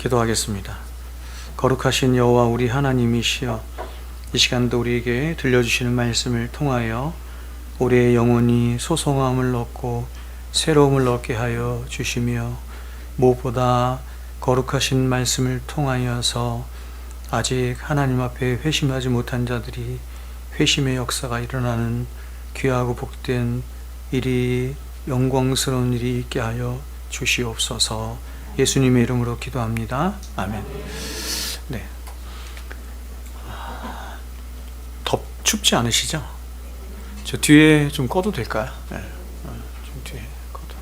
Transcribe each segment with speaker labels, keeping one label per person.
Speaker 1: 기도하겠습니다. 거룩하신 여호와 우리 하나님이시여, 이 시간도 우리에게 들려주시는 말씀을 통하여 우리의 영혼이 소성함을 얻고 새로움을 얻게 하여 주시며, 무엇보다 거룩하신 말씀을 통하여서 아직 하나님 앞에 회심하지 못한 자들이 회심의 역사가 일어나는 귀하고 복된 일이, 영광스러운 일이 있게 하여 주시옵소서. 예수님의 이름으로 기도합니다. 아멘. 네. 춥지 않으시죠? 저 뒤에 좀 꺼도 될까요? 네. 좀 뒤에 꺼도.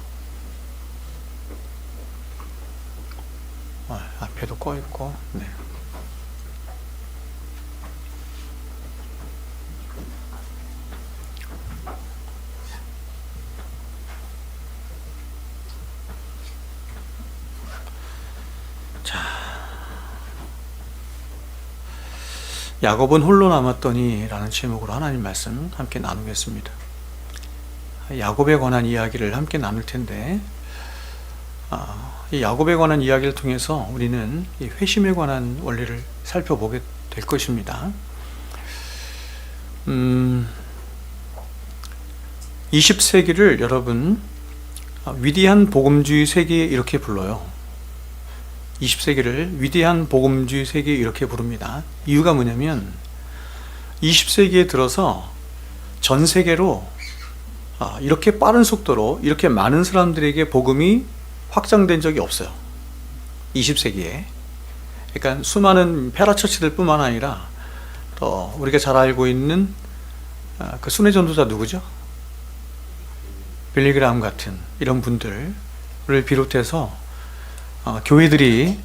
Speaker 1: 앞에도 꺼 있고. 네. 야곱은 홀로 남았더니 라는 제목으로 하나님 말씀 함께 나누겠습니다. 야곱에 관한 이야기를 함께 나눌 텐데, 이 야곱에 관한 이야기를 통해서 우리는 이 회심에 관한 원리를 살펴보게 될 것입니다. 20세기를 여러분 위대한 복음주의 세기 이렇게 불러요. 20세기를 위대한 복음주의 세기 이렇게 부릅니다. 이유가 뭐냐면 20세기에 들어서 전 세계로 이렇게 빠른 속도로 이렇게 많은 사람들에게 복음이 확장된 적이 없어요. 20세기에. 그러니까 수많은 페라처치들 뿐만 아니라 또 우리가 잘 알고 있는 그 순회 전도자 누구죠? 빌리그람 같은 이런 분들을 비롯해서 교회들이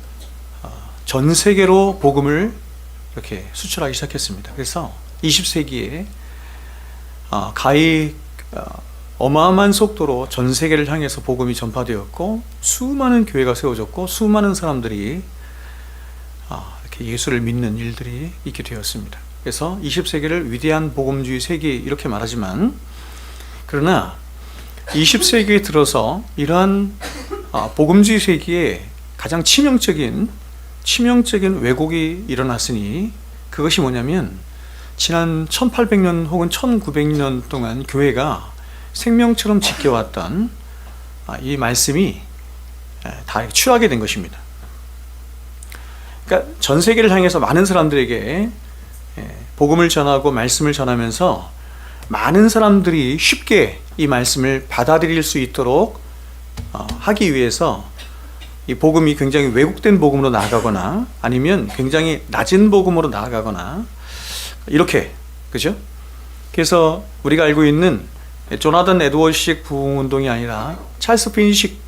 Speaker 1: 전 세계로 복음을 이렇게 수출하기 시작했습니다. 그래서 20세기에 가히 어마어마한 속도로 전 세계를 향해서 복음이 전파되었고, 수많은 교회가 세워졌고, 수많은 사람들이 이렇게 예수를 믿는 일들이 있게 되었습니다. 그래서 20세기를 위대한 복음주의 세기 이렇게 말하지만, 그러나 20세기에 들어서 이러한 복음주의 세기에 가장 치명적인 왜곡이 일어났으니, 그것이 뭐냐면 지난 1800년 혹은 1900년 동안 교회가 생명처럼 지켜왔던 이 말씀이 다 취하게 된 것입니다. 그러니까 전 세계를 향해서 많은 사람들에게 복음을 전하고 말씀을 전하면서 많은 사람들이 쉽게 이 말씀을 받아들일 수 있도록 하기 위해서 이 복음이 굉장히 왜곡된 복음으로 나아가거나 아니면 굉장히 낮은 복음으로 나아가거나 이렇게, 그죠? 그래서 우리가 알고 있는 조나단 에드워드식 부흥운동이 아니라 찰스 핀식,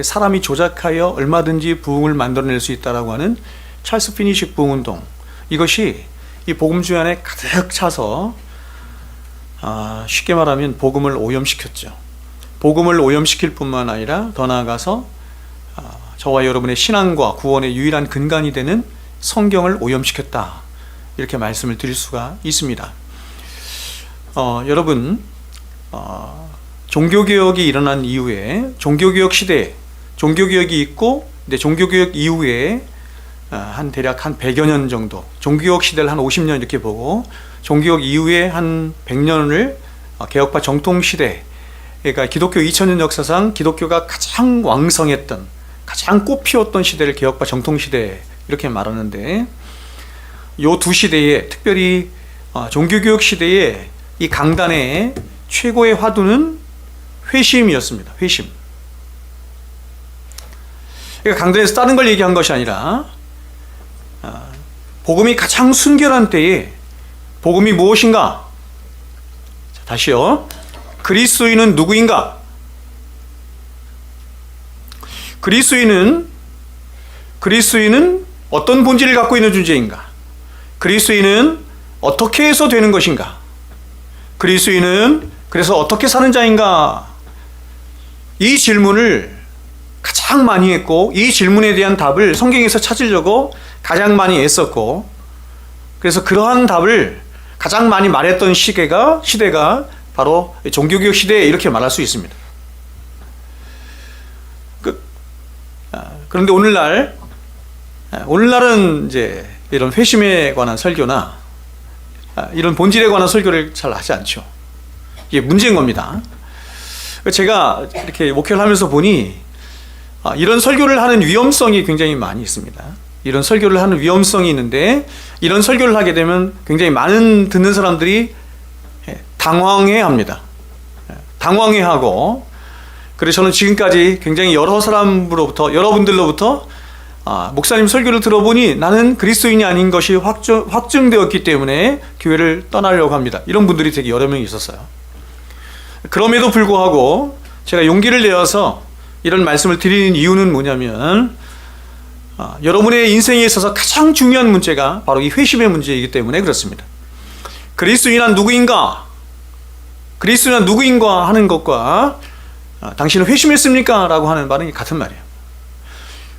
Speaker 1: 사람이 조작하여 얼마든지 부흥을 만들어낼 수 있다라고 하는 찰스 핀식 부흥운동, 이것이 이 복음주의 안에 가득 차서 쉽게 말하면 복음을 오염시켰죠. 복음을 오염시킬 뿐만 아니라 더 나아가서 저와 여러분의 신앙과 구원의 유일한 근간이 되는 성경을 오염시켰다, 이렇게 말씀을 드릴 수가 있습니다. 여러분, 종교개혁이 일어난 이후에, 종교개혁 시대에 종교개혁이 있고, 근데 종교개혁 이후에 대략 한 100여 년 정도, 종교개혁 시대를 한 50년 이렇게 보고, 종교개혁 이후에 한 100년을 개혁파 정통시대, 그러니까 기독교 2000년 역사상 기독교가 가장 왕성했던, 가장 꽃피웠던 시대를 개혁파 정통시대 이렇게 말하는데, 이 두 시대에, 특별히 종교개혁 시대에 이 강단의 최고의 화두는 회심이었습니다. 회심. 그러니까 강단에서 다른 걸 얘기한 것이 아니라 복음이 가장 순결한 때에 복음이 무엇인가? 자, 다시요. 그리스도인은 누구인가? 그리스도인은 어떤 본질을 갖고 있는 존재인가? 그리스도인은 어떻게 해서 되는 것인가? 그리스도인은 그래서 어떻게 사는 자인가? 이 질문을 가장 많이 했고, 이 질문에 대한 답을 성경에서 찾으려고 가장 많이 애썼고, 그래서 그러한 답을 가장 많이 말했던 시대가 바로 종교개혁 시대, 이렇게 말할 수 있습니다. 그런데 오늘날 오늘날은 이제 이런 회심에 관한 설교나 이런 본질에 관한 설교를 잘 하지 않죠. 이게 문제인 겁니다. 제가 이렇게 목회를 하면서 보니 이런 설교를 하는 위험성이 굉장히 많이 있습니다. 이런 설교를 하는 위험성이 있는데, 이런 설교를 하게 되면 굉장히 많은 듣는 사람들이 당황해합니다. 당황해하고, 그래서 저는 지금까지 굉장히 여러 사람으로부터, 여러분들로부터 목사님 설교를 들어보니 나는 그리스도인이 아닌 것이 확증되었기 때문에 교회를 떠나려고 합니다, 이런 분들이 되게 여러 명이 있었어요. 그럼에도 불구하고 제가 용기를 내어서 이런 말씀을 드리는 이유는 뭐냐면, 여러분의 인생에 있어서 가장 중요한 문제가 바로 이 회심의 문제이기 때문에 그렇습니다. 그리스도인은 누구인가? 그리스도인은 누구인가 하는 것과 당신은 회심했습니까? 라고 하는 말은 같은 말이에요.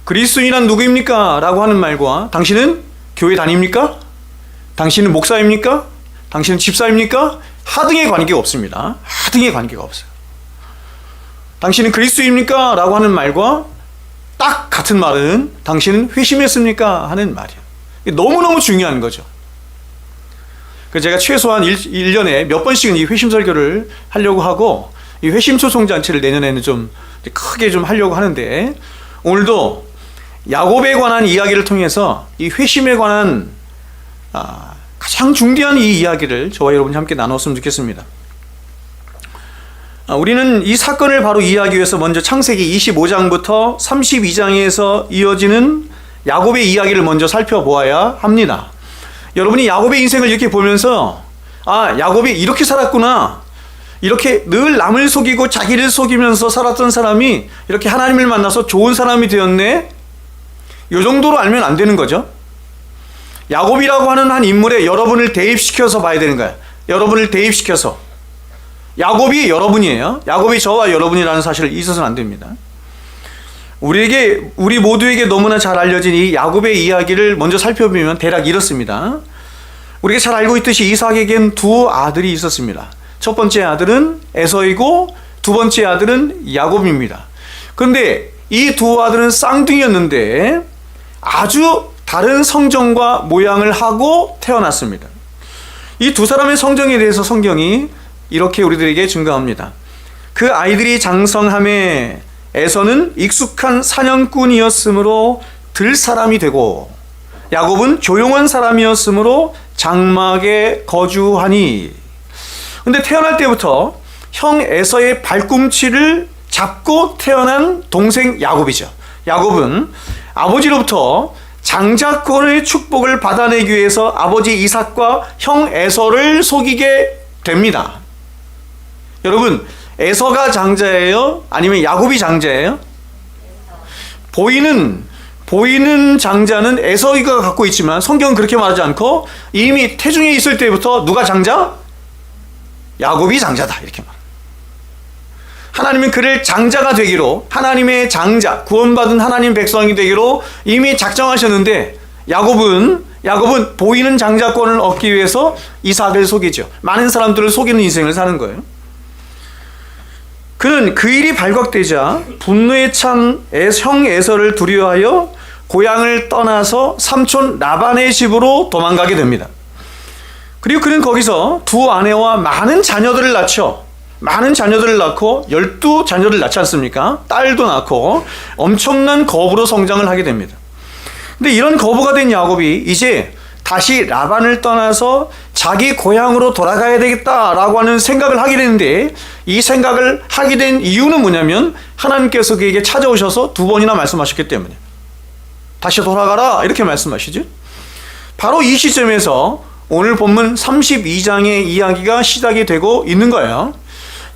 Speaker 1: 그리스도인은 누구입니까? 라고 하는 말과 당신은 교회 다닙니까? 당신은 목사입니까? 당신은 집사입니까? 하등의 관계가 없습니다. 하등의 관계가 없어요. 당신은 그리스도입니까? 라고 하는 말과 딱 같은 말은 당신은 회심했습니까? 하는 말이에요. 너무너무 중요한 거죠. 그래서 제가 최소한 1년에 몇 번씩은 이 회심 설교를 하려고 하고, 이 회심 소송잔치를 내년에는 좀 크게 좀 하려고 하는데, 오늘도 야곱에 관한 이야기를 통해서 이 회심에 관한 가장 중대한 이 이야기를 저와 여러분이 함께 나눴으면 좋겠습니다. 우리는 이 사건을 바로 이해하기 위해서 먼저 창세기 25장부터 32장에서 이어지는 야곱의 이야기를 먼저 살펴보아야 합니다. 여러분이 야곱의 인생을 이렇게 보면서 야곱이 이렇게 살았구나, 이렇게 늘 남을 속이고 자기를 속이면서 살았던 사람이 이렇게 하나님을 만나서 좋은 사람이 되었네, 이 정도로 알면 안 되는 거죠. 야곱이라고 하는 한 인물에 여러분을 대입시켜서 봐야 되는 거예요. 여러분을 대입시켜서. 야곱이 여러분이에요. 야곱이 저와 여러분이라는 사실을 잊어서는 안 됩니다. 우리 모두에게 너무나 잘 알려진 이 야곱의 이야기를 먼저 살펴보면 대략 이렇습니다. 우리가 잘 알고 있듯이 이삭에겐 두 아들이 있었습니다. 첫 번째 아들은 에서이고 두 번째 아들은 야곱입니다. 그런데 이 두 아들은 쌍둥이였는데 아주 다른 성정과 모양을 하고 태어났습니다. 이 두 사람의 성정에 대해서 성경이 이렇게 우리들에게 증거합니다. 그 아이들이 장성함에 에서는 익숙한 사냥꾼이었으므로 들사람이 되고, 야곱은 조용한 사람이었으므로 장막에 거주하니. 근데 태어날 때부터 형 에서의 발꿈치를 잡고 태어난 동생 야곱이죠. 야곱은 아버지로부터 장자권의 축복을 받아내기 위해서 아버지 이삭과 형 에서를 속이게 됩니다. 여러분, 에서가 장자예요? 아니면 야곱이 장자예요? 보이는 장자는 에서가 갖고 있지만 성경은 그렇게 말하지 않고 이미 태중에 있을 때부터 누가 장자? 야곱이 장자다, 이렇게 말합니다. 하나님은 그를 장자가 되기로, 하나님의 장자, 구원받은 하나님 백성이 되기로 이미 작정하셨는데, 야곱은 보이는 장자권을 얻기 위해서 이삭을 속이죠. 많은 사람들을 속이는 인생을 사는 거예요. 그는 그 일이 발각되자 분노에 찬 형 에서를 두려워하여 고향을 떠나서 삼촌 라반의 집으로 도망가게 됩니다. 그리고 그는 거기서 두 아내와 많은 자녀들을 낳고 12자녀를 낳지 않습니까? 딸도 낳고 엄청난 거부로 성장을 하게 됩니다. 근데 이런 거부가 된 야곱이 이제 다시 라반을 떠나서 자기 고향으로 돌아가야 되겠다라고 하는 생각을 하게 되는데, 이 생각을 하게 된 이유는 뭐냐면 하나님께서 그에게 찾아오셔서 두 번이나 말씀하셨기 때문에. 다시 돌아가라, 이렇게 말씀하시죠. 바로 이 시점에서 오늘 본문 32장의 이야기가 시작이 되고 있는 거예요.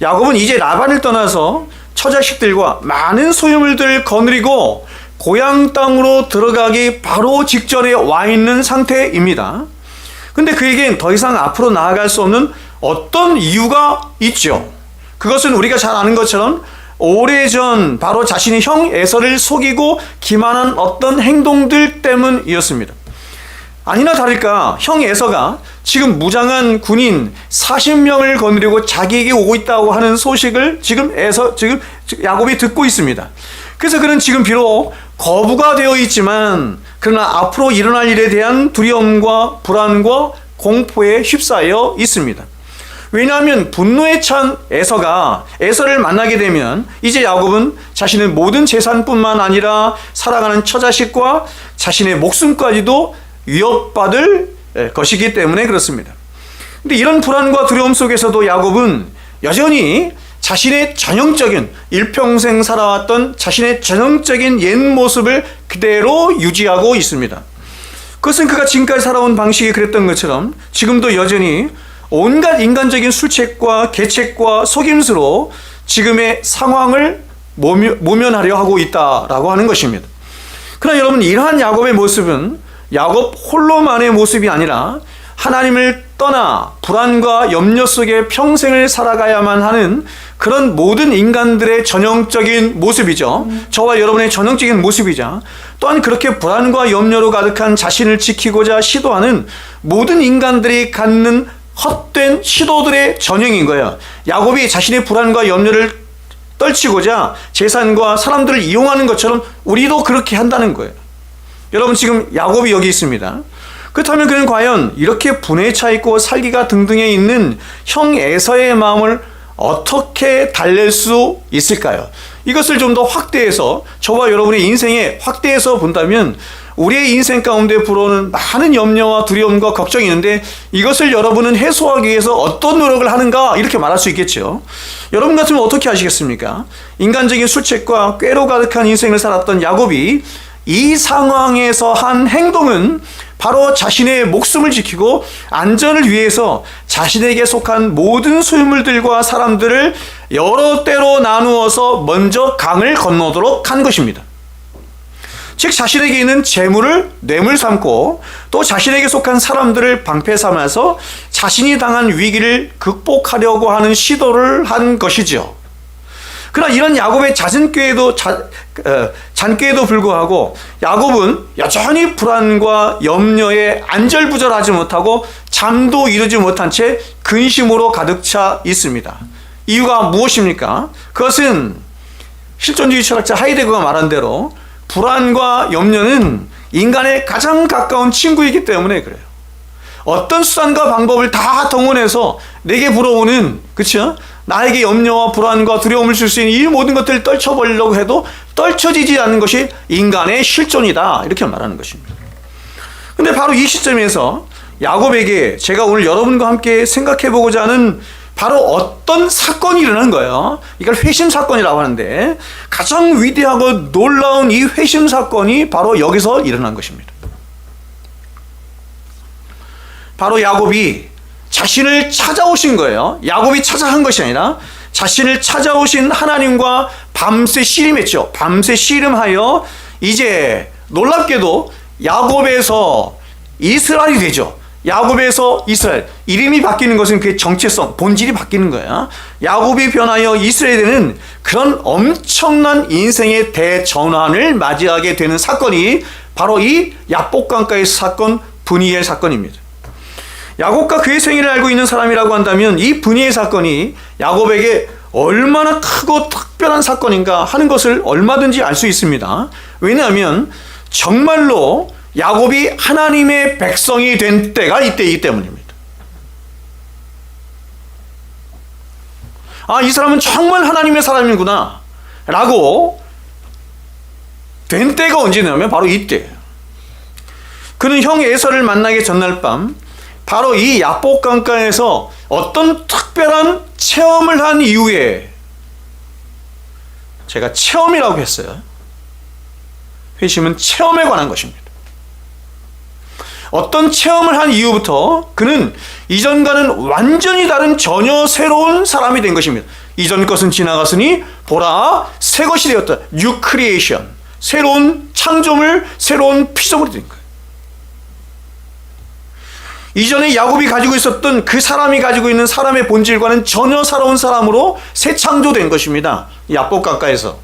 Speaker 1: 야곱은 이제 라반을 떠나서 처자식들과 많은 소유물들을 거느리고 고향 땅으로 들어가기 바로 직전에 와 있는 상태입니다. 근데 그에겐 더 이상 앞으로 나아갈 수 없는 어떤 이유가 있죠. 그것은 우리가 잘 아는 것처럼 오래전 바로 자신이 형 에서를 속이고 기만한 어떤 행동들 때문이었습니다. 아니나 다를까 형 에서가 지금 무장한 군인 40명을 거느리고 자기에게 오고 있다고 하는 소식을 지금 야곱이 듣고 있습니다. 그래서 그는 지금 비록 거부가 되어 있지만 그러나 앞으로 일어날 일에 대한 두려움과 불안과 공포에 휩싸여 있습니다. 왜냐하면 분노에 찬 에서를 만나게 되면 이제 야곱은 자신의 모든 재산뿐만 아니라 살아가는 처자식과 자신의 목숨까지도 위협받을 것이기 때문에 그렇습니다. 근데 이런 불안과 두려움 속에서도 야곱은 여전히 자신의 전형적인 일평생 살아왔던 자신의 전형적인 옛 모습을 그대로 유지하고 있습니다. 그것은 그가 지금까지 살아온 방식이 그랬던 것처럼 지금도 여전히 온갖 인간적인 술책과 계책과 속임수로 지금의 상황을 모면하려 하고 있다라고 하는 것입니다. 그러나 여러분, 이러한 야곱의 모습은 야곱 홀로만의 모습이 아니라 하나님을 떠나 불안과 염려 속에 평생을 살아가야만 하는 그런 모든 인간들의 전형적인 모습이죠. 저와 여러분의 전형적인 모습이자 또한 그렇게 불안과 염려로 가득한 자신을 지키고자 시도하는 모든 인간들이 갖는 헛된 시도들의 전형인 거예요. 야곱이 자신의 불안과 염려를 떨치고자 재산과 사람들을 이용하는 것처럼 우리도 그렇게 한다는 거예요. 여러분, 지금 야곱이 여기 있습니다. 그렇다면 그는 과연 이렇게 분에 차 있고 살기가 등등해 있는 형 에서의 마음을 어떻게 달랠 수 있을까요? 이것을 좀 더 확대해서 저와 여러분의 인생에 확대해서 본다면 우리의 인생 가운데 불어오는 많은 염려와 두려움과 걱정이 있는데 이것을 여러분은 해소하기 위해서 어떤 노력을 하는가, 이렇게 말할 수 있겠죠. 여러분 같으면 어떻게 하시겠습니까? 인간적인 술책과 꾀로 가득한 인생을 살았던 야곱이 이 상황에서 한 행동은 바로 자신의 목숨을 지키고 안전을 위해서 자신에게 속한 모든 소유물들과 사람들을 여러 때로 나누어서 먼저 강을 건너도록 한 것입니다. 즉, 자신에게 있는 재물을 뇌물 삼고 또 자신에게 속한 사람들을 방패 삼아서 자신이 당한 위기를 극복하려고 하는 시도를 한 것이죠. 그러나 이런 야곱의 잔꾀에도 불구하고 야곱은 여전히 불안과 염려에 안절부절하지 못하고 잠도 이루지 못한 채 근심으로 가득 차 있습니다. 이유가 무엇입니까? 그것은 실존주의 철학자 하이데거가 말한 대로 불안과 염려는 인간의 가장 가까운 친구이기 때문에 그래요. 어떤 수단과 방법을 다 동원해서 내게 불어오는, 그렇죠? 나에게 염려와 불안과 두려움을 줄 수 있는 이 모든 것들을 떨쳐버리려고 해도 떨쳐지지 않는 것이 인간의 실존이다, 이렇게 말하는 것입니다. 근데 바로 이 시점에서 야곱에게 제가 오늘 여러분과 함께 생각해보고자 하는 바로 어떤 사건이 일어난 거예요. 이걸 회심 사건이라고 하는데 가장 위대하고 놀라운 이 회심 사건이 바로 여기서 일어난 것입니다. 바로 야곱이 자신을 찾아오신 거예요. 야곱이 찾아간 것이 아니라 자신을 찾아오신 하나님과 밤새 씨름했죠. 밤새 씨름하여 이제 놀랍게도 야곱에서 이스라엘이 되죠. 야곱에서 이스라엘, 이름이 바뀌는 것은 그의 정체성, 본질이 바뀌는 거야. 야곱이 변하여 이스라엘이 되는 그런 엄청난 인생의 대전환을 맞이하게 되는 사건이 바로 이 야복강가의 사건, 브니엘 사건입니다. 야곱과 그의 생애를 알고 있는 사람이라고 한다면 이 브니엘 사건이 야곱에게 얼마나 크고 특별한 사건인가 하는 것을 얼마든지 알 수 있습니다. 왜냐하면 정말로 야곱이 하나님의 백성이 된 때가 이때이기 때문입니다. 아, 이 사람은 정말 하나님의 사람이구나 라고 된 때가 언제냐면 바로 이때예요. 그는 형 에서를 만나기 전날 밤 바로 이 야복강가에서 어떤 특별한 체험을 한 이후에, 제가 체험이라고 했어요. 회심은 체험에 관한 것입니다. 어떤 체험을 한 이후부터 그는 이전과는 완전히 다른 전혀 새로운 사람이 된 것입니다. 이전 것은 지나갔으니 보라 새 것이 되었다. New creation. 새로운 창조물, 새로운 피조물이 된 거예요. 이전에 야곱이 가지고 있었던 그 사람이 가지고 있는 사람의 본질과는 전혀 새로운 사람으로 새 창조된 것입니다. 야복강가에서.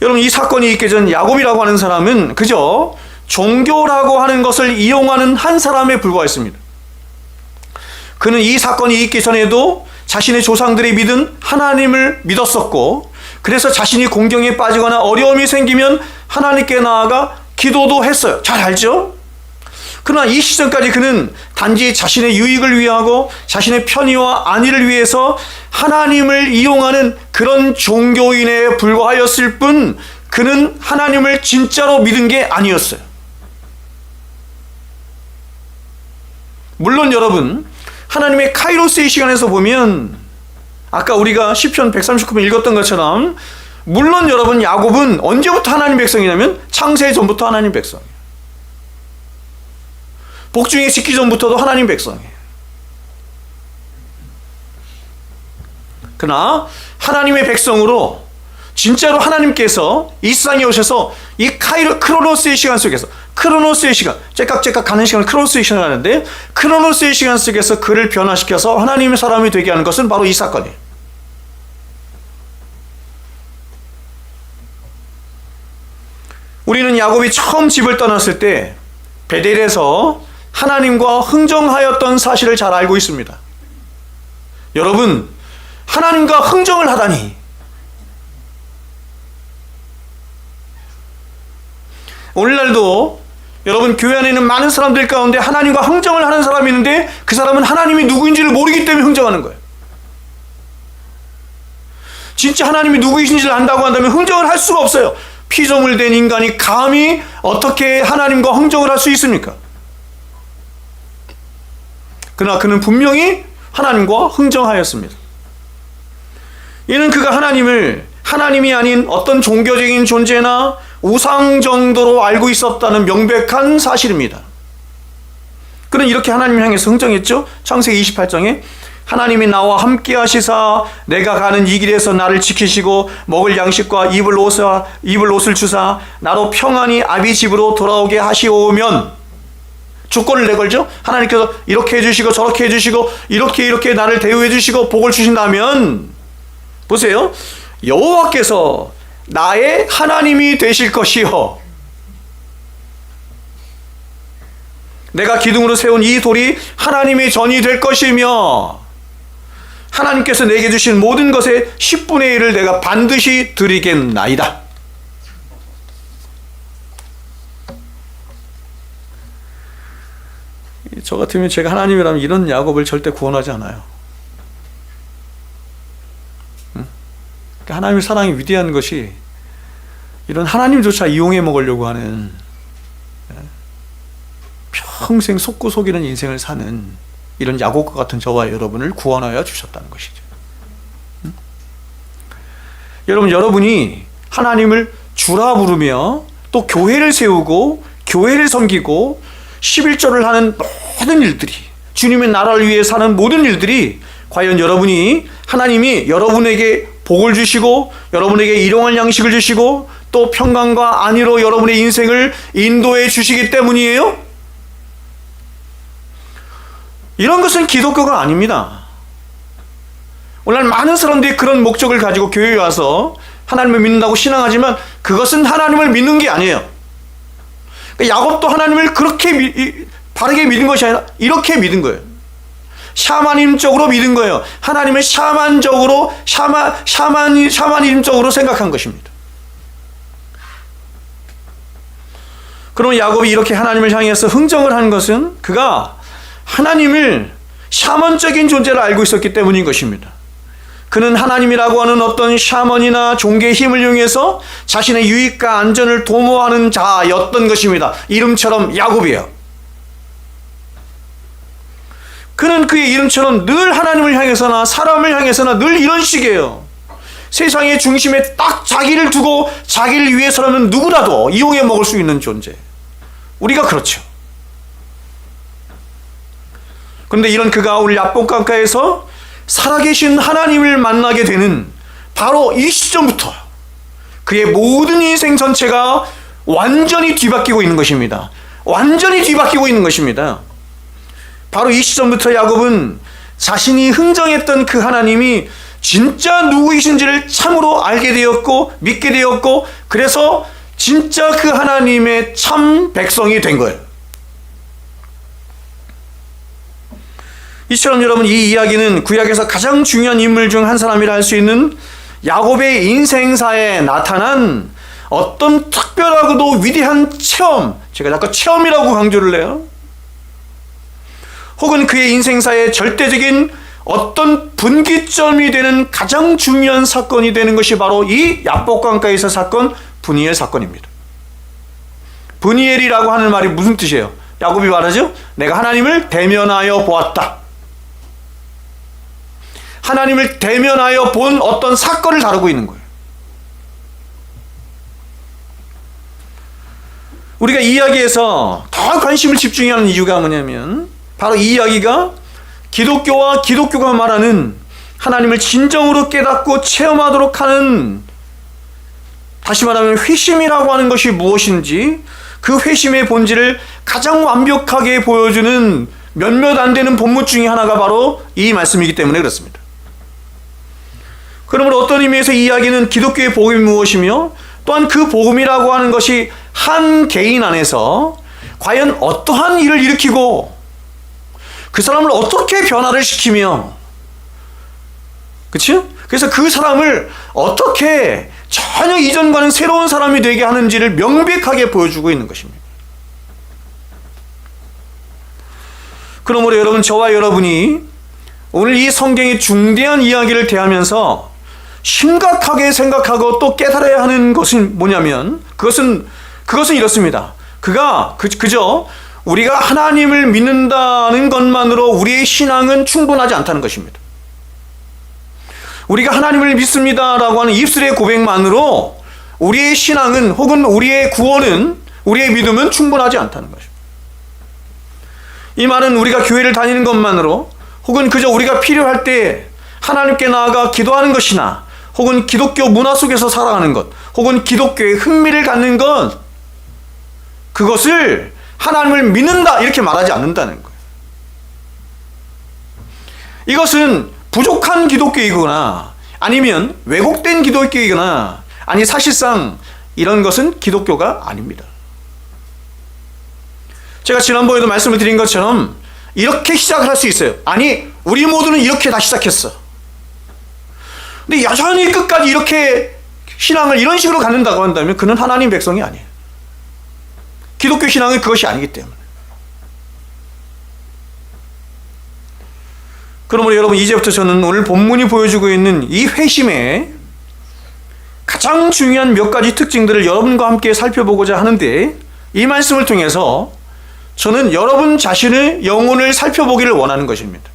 Speaker 1: 여러분, 이 사건이 있기 전 야곱이라고 하는 사람은 그저 종교라고 하는 것을 이용하는 한 사람에 불과했습니다. 그는 이 사건이 있기 전에도 자신의 조상들이 믿은 하나님을 믿었었고, 그래서 자신이 공경에 빠지거나 어려움이 생기면 하나님께 나아가 기도도 했어요. 잘 알죠? 그러나 이 시점까지 그는 단지 자신의 유익을 위하고 자신의 편의와 안위를 위해서 하나님을 이용하는 그런 종교인에 불과하였을 뿐 그는 하나님을 진짜로 믿은 게 아니었어요. 물론 여러분, 하나님의 카이로스의 시간에서 보면 아까 우리가 시편 139편 읽었던 것처럼 물론 여러분, 야곱은 언제부터 하나님 백성이냐면 창세 전부터 하나님 백성이에요. 복중에 짓기 전부터도 하나님 백성이에요. 그러나 하나님의 백성으로 진짜로 하나님께서 이 세상에 오셔서 이 크로노스의 시간 속에서, 크로노스의 시간, 째깍째깍 가는 시간을 크로노스의 시간을 하는데, 크로노스의 시간 속에서 그를 변화시켜서 하나님의 사람이 되게 하는 것은 바로 이 사건이에요. 우리는 야곱이 처음 집을 떠났을 때 베델에서 하나님과 흥정하였던 사실을 잘 알고 있습니다. 여러분, 하나님과 흥정을 하다니, 오늘날도 여러분 교회 안에 있는 많은 사람들 가운데 하나님과 흥정을 하는 사람이 있는데 그 사람은 하나님이 누구인지를 모르기 때문에 흥정하는 거예요. 진짜 하나님이 누구이신지를 안다고 한다면 흥정을 할 수가 없어요. 피조물 된 인간이 감히 어떻게 하나님과 흥정을 할 수 있습니까? 그러나 그는 분명히 하나님과 흥정하였습니다. 이는 그가 하나님을 하나님이 아닌 어떤 종교적인 존재나 우상 정도로 알고 있었다는 명백한 사실입니다. 그는 이렇게 하나님을 향해서 흥정했죠. 창세기 28장에 하나님이 나와 함께 하시사 내가 가는 이 길에서 나를 지키시고 먹을 양식과 입을 옷을 주사 나로 평안히 아비 집으로 돌아오게 하시오면, 조건을 내걸죠. 하나님께서 이렇게 해주시고 저렇게 해주시고 이렇게 나를 대우해 주시고 복을 주신다면, 보세요, 여호와께서 나의 하나님이 되실 것이요 내가 기둥으로 세운 이 돌이 하나님의 전이 될 것이며 하나님께서 내게 주신 모든 것의 10분의 1을 내가 반드시 드리겠나이다. 저 같으면 제가 하나님이라면 이런 야곱을 절대 구원하지 않아요. 하나님의 사랑이 위대한 것이 이런 하나님조차 이용해 먹으려고 하는, 평생 속고 속이는 인생을 사는 이런 야곱과 같은 저와 여러분을 구원하여 주셨다는 것이죠. 여러분이 하나님을 주라 부르며 또 교회를 세우고 교회를 섬기고 11조를 하는 모든 일들이, 주님의 나라를 위해 사는 모든 일들이 과연 여러분이 하나님이 여러분에게 복을 주시고 여러분에게 일용할 양식을 주시고 또 평강과 안위로 여러분의 인생을 인도해 주시기 때문이에요? 이런 것은 기독교가 아닙니다. 오늘날 많은 사람들이 그런 목적을 가지고 교회에 와서 하나님을 믿는다고 신앙하지만 그것은 하나님을 믿는 게 아니에요. 야곱도 하나님을 그렇게 바르게 믿은 것이 아니라 이렇게 믿은 거예요. 샤머니즘적으로 믿은 거예요. 하나님을 샤머니즘적으로 생각한 것입니다. 그럼 야곱이 이렇게 하나님을 향해서 흥정을 한 것은 그가 하나님을 샤먼적인 존재를 알고 있었기 때문인 것입니다. 그는 하나님이라고 하는 어떤 샤먼이나 종교의 힘을 이용해서 자신의 유익과 안전을 도모하는 자였던 것입니다. 이름처럼 야곱이에요. 그는 그의 이름처럼 늘 하나님을 향해서나 사람을 향해서나 늘 이런 식이에요. 세상의 중심에 딱 자기를 두고 자기를 위해서라면 누구라도 이용해 먹을 수 있는 존재. 우리가 그렇죠. 그런데 이런 그가 오늘 야복강가에서 살아계신 하나님을 만나게 되는 바로 이 시점부터 그의 모든 인생 전체가 완전히 뒤바뀌고 있는 것입니다. 완전히 뒤바뀌고 있는 것입니다. 바로 이 시점부터 야곱은 자신이 흥정했던 그 하나님이 진짜 누구이신지를 참으로 알게 되었고 믿게 되었고, 그래서 진짜 그 하나님의 참 백성이 된 거예요. 이처럼 여러분, 이 이야기는 구약에서 가장 중요한 인물 중 한 사람이라 할 수 있는 야곱의 인생사에 나타난 어떤 특별하고도 위대한 체험, 제가 자꾸 체험이라고 강조를 해요. 혹은 그의 인생사의 절대적인 어떤 분기점이 되는 가장 중요한 사건이 되는 것이 바로 이 야복강가에서 사건, 브니엘 사건입니다. 브니엘이라고 하는 말이 무슨 뜻이에요? 야곱이 말하죠? 내가 하나님을 대면하여 보았다. 하나님을 대면하여 본 어떤 사건을 다루고 있는 거예요. 우리가 이 이야기에서 더 관심을 집중하는 이유가 뭐냐면 바로 이 이야기가 기독교와 기독교가 말하는 하나님을 진정으로 깨닫고 체험하도록 하는, 다시 말하면 회심이라고 하는 것이 무엇인지 그 회심의 본질을 가장 완벽하게 보여주는 몇몇 안 되는 본문 중에 하나가 바로 이 말씀이기 때문에 그렇습니다. 그러므로 어떤 의미에서 이 이야기는 기독교의 복음이 무엇이며 또한 그 복음이라고 하는 것이 한 개인 안에서 과연 어떠한 일을 일으키고 그 사람을 어떻게 변화를 시키며, 그렇죠? 그래서 그 사람을 어떻게 전혀 이전과는 새로운 사람이 되게 하는지를 명백하게 보여주고 있는 것입니다. 그러므로 여러분, 저와 여러분이 오늘 이 성경의 중대한 이야기를 대하면서 심각하게 생각하고 또 깨달아야 하는 것은 뭐냐면 그것은 이렇습니다. 그저 우리가 하나님을 믿는다는 것만으로 우리의 신앙은 충분하지 않다는 것입니다. 우리가 하나님을 믿습니다라고 하는 입술의 고백만으로 우리의 신앙은 혹은 우리의 구원은, 우리의 믿음은 충분하지 않다는 것입니다. 이 말은 우리가 교회를 다니는 것만으로 혹은 그저 우리가 필요할 때 하나님께 나아가 기도하는 것이나 혹은 기독교 문화 속에서 살아가는 것 혹은 기독교에 흥미를 갖는 것, 그것을 하나님을 믿는다 이렇게 말하지 않는다는 거예요. 이것은 부족한 기독교이거나 아니면 왜곡된 기독교이거나, 아니 사실상 이런 것은 기독교가 아닙니다. 제가 지난번에도 말씀을 드린 것처럼 이렇게 시작을 할 수 있어요. 아니 우리 모두는 이렇게 다 시작했어. 근데 여전히 끝까지 이렇게 신앙을 이런 식으로 갖는다고 한다면 그는 하나님 백성이 아니에요. 기독교 신앙은 그것이 아니기 때문에. 그러므로 여러분, 이제부터 저는 오늘 본문이 보여주고 있는 이 회심의 가장 중요한 몇 가지 특징들을 여러분과 함께 살펴보고자 하는데, 이 말씀을 통해서 저는 여러분 자신의 영혼을 살펴보기를 원하는 것입니다.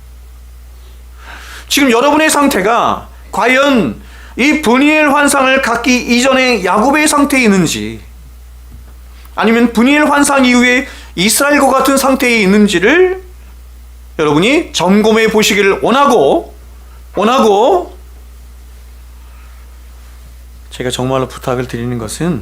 Speaker 1: 지금 여러분의 상태가 과연 이 브니엘 환상을 갖기 이전에 야곱의 상태에 있는지, 아니면 브니엘 환상 이후에 이스라엘과 같은 상태에 있는지를 여러분이 점검해 보시기를 원하고 제가 정말로 부탁을 드리는 것은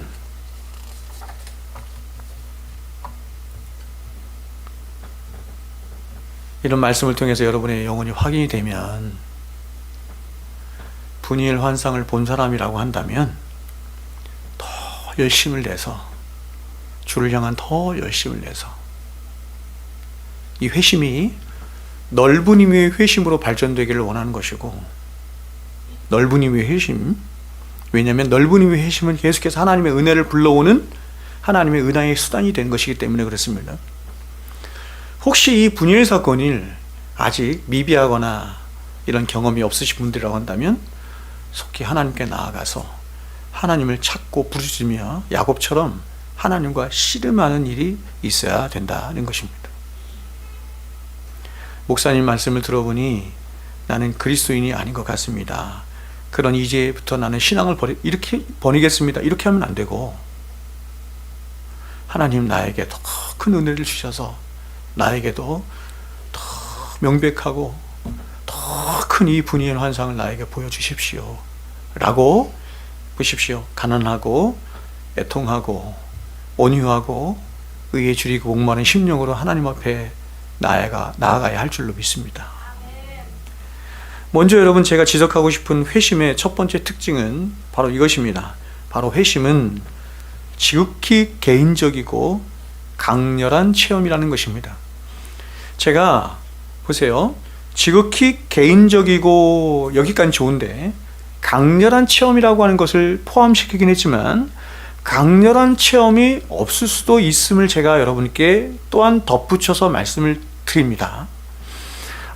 Speaker 1: 이런 말씀을 통해서 여러분의 영혼이 확인이 되면, 브니엘 환상을 본 사람이라고 한다면 더 열심을 내서, 주를 향한 더 열심을 내서 이 회심이 넓은 의미의 회심으로 발전되기를 원하는 것이고, 넓은 의미의 회심, 왜냐하면 넓은 의미의 회심은 계속해서 하나님의 은혜를 불러오는 하나님의 은혜의 수단이 된 것이기 때문에 그렇습니다. 혹시 이 브니엘 사건을 아직 미비하거나 이런 경험이 없으신 분들이라고 한다면 속히 하나님께 나아가서 하나님을 찾고 부르짖으며 야곱처럼 하나님과 씨름하는 일이 있어야 된다는 것입니다. 목사님 말씀을 들어보니 나는 그리스도인이 아닌 것 같습니다. 그러니 이제부터 나는 신앙을 버리겠습니다. 이렇게 하면 안 되고, 하나님 나에게 더 큰 은혜를 주셔서 나에게도 더 명백하고 더 큰 이 브니엘 환상을 나에게 보여주십시오 라고, 보십시오, 가난하고 애통하고 온유하고 의에 줄이고 목마른 심령으로 하나님 앞에 나아가야 할 줄로 믿습니다. 먼저 여러분, 제가 지적하고 싶은 회심의 첫 번째 특징은 바로 이것입니다. 바로 회심은 지극히 개인적이고 강렬한 체험이라는 것입니다. 제가 보세요, 지극히 개인적이고 여기까지 좋은데 강렬한 체험이라고 하는 것을 포함시키긴 했지만 강렬한 체험이 없을 수도 있음을 제가 여러분께 또한 덧붙여서 말씀을 드립니다.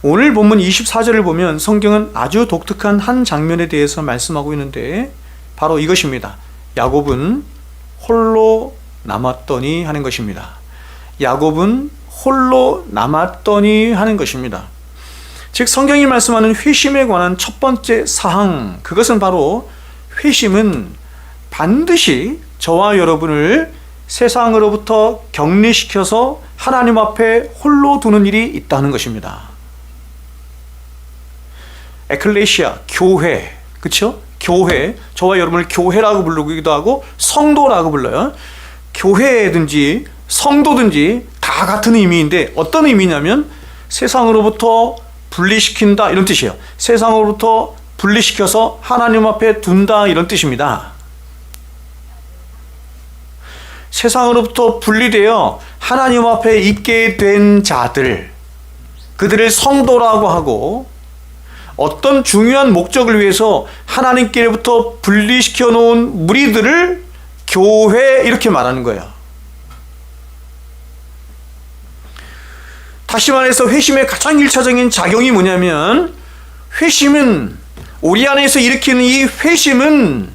Speaker 1: 오늘 본문 24절을 보면 성경은 아주 독특한 한 장면에 대해서 말씀하고 있는데 바로 이것입니다. 야곱은 홀로 남았더니 하는 것입니다. 야곱은 홀로 남았더니 하는 것입니다. 즉 성경이 말씀하는 회심에 관한 첫 번째 사항, 그것은 바로 회심은 반드시 저와 여러분을 세상으로부터 격리시켜서 하나님 앞에 홀로 두는 일이 있다는 것입니다. 에클레시아, 교회, 그렇죠? 교회, 저와 여러분을 교회라고 부르기도 하고 성도라고 불러요. 교회든지 성도든지 다 같은 의미인데 어떤 의미냐면 세상으로부터 분리시킨다 이런 뜻이에요. 세상으로부터 분리시켜서 하나님 앞에 둔다 이런 뜻입니다. 세상으로부터 분리되어 하나님 앞에 있게 된 자들, 그들을 성도라고 하고 어떤 중요한 목적을 위해서 하나님께로부터 분리시켜 놓은 무리들을 교회 이렇게 말하는 거예요. 다시 말해서 회심의 가장 1차적인 작용이 뭐냐면 회심은 우리 안에서 일으키는 이 회심은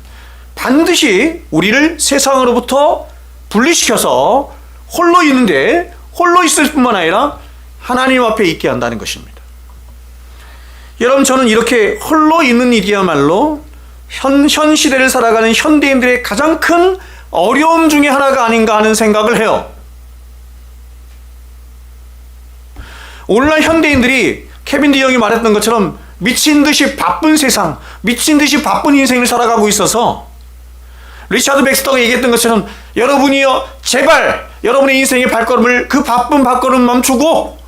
Speaker 1: 반드시 우리를 세상으로부터 분리시켜서 홀로 있는데 홀로 있을 뿐만 아니라 하나님 앞에 있게 한다는 것입니다. 여러분, 저는 이렇게 홀로 있는 일이야말로 현 시대를 살아가는 현대인들의 가장 큰 어려움 중에 하나가 아닌가 하는 생각을 해요. 오늘날 현대인들이 케빈 디영이 말했던 것처럼 미친 듯이 바쁜 세상, 미친 듯이 바쁜 인생을 살아가고 있어서 리차드 백스터가 얘기했던 것처럼 여러분이요, 제발 여러분의 인생의 발걸음을 그 바쁜 발걸음 멈추고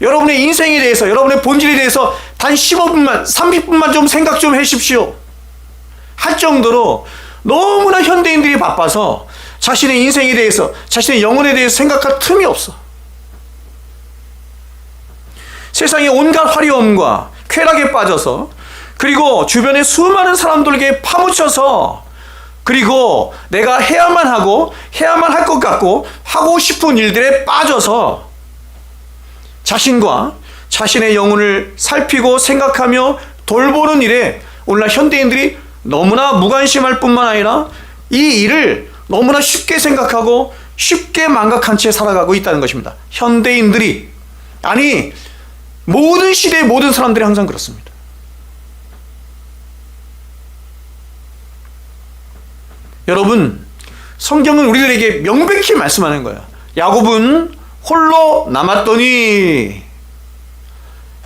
Speaker 1: 여러분의 인생에 대해서, 여러분의 본질에 대해서 단 15분만, 30분만 좀 생각 좀 해십시오 할 정도로 너무나 현대인들이 바빠서 자신의 인생에 대해서, 자신의 영혼에 대해서 생각할 틈이 없어. 세상의 온갖 화려함과 쾌락에 빠져서, 그리고 주변의 수많은 사람들에게 파묻혀서, 그리고 내가 해야만 하고 해야만 할 것 같고 하고 싶은 일들에 빠져서 자신과 자신의 영혼을 살피고 생각하며 돌보는 일에 오늘날 현대인들이 너무나 무관심할 뿐만 아니라 이 일을 너무나 쉽게 생각하고 쉽게 망각한 채 살아가고 있다는 것입니다. 현대인들이, 아니 모든 시대의 모든 사람들이 항상 그렇습니다. 여러분, 성경은 우리들에게 명백히 말씀하는 거예요. 야곱은 홀로 남았더니,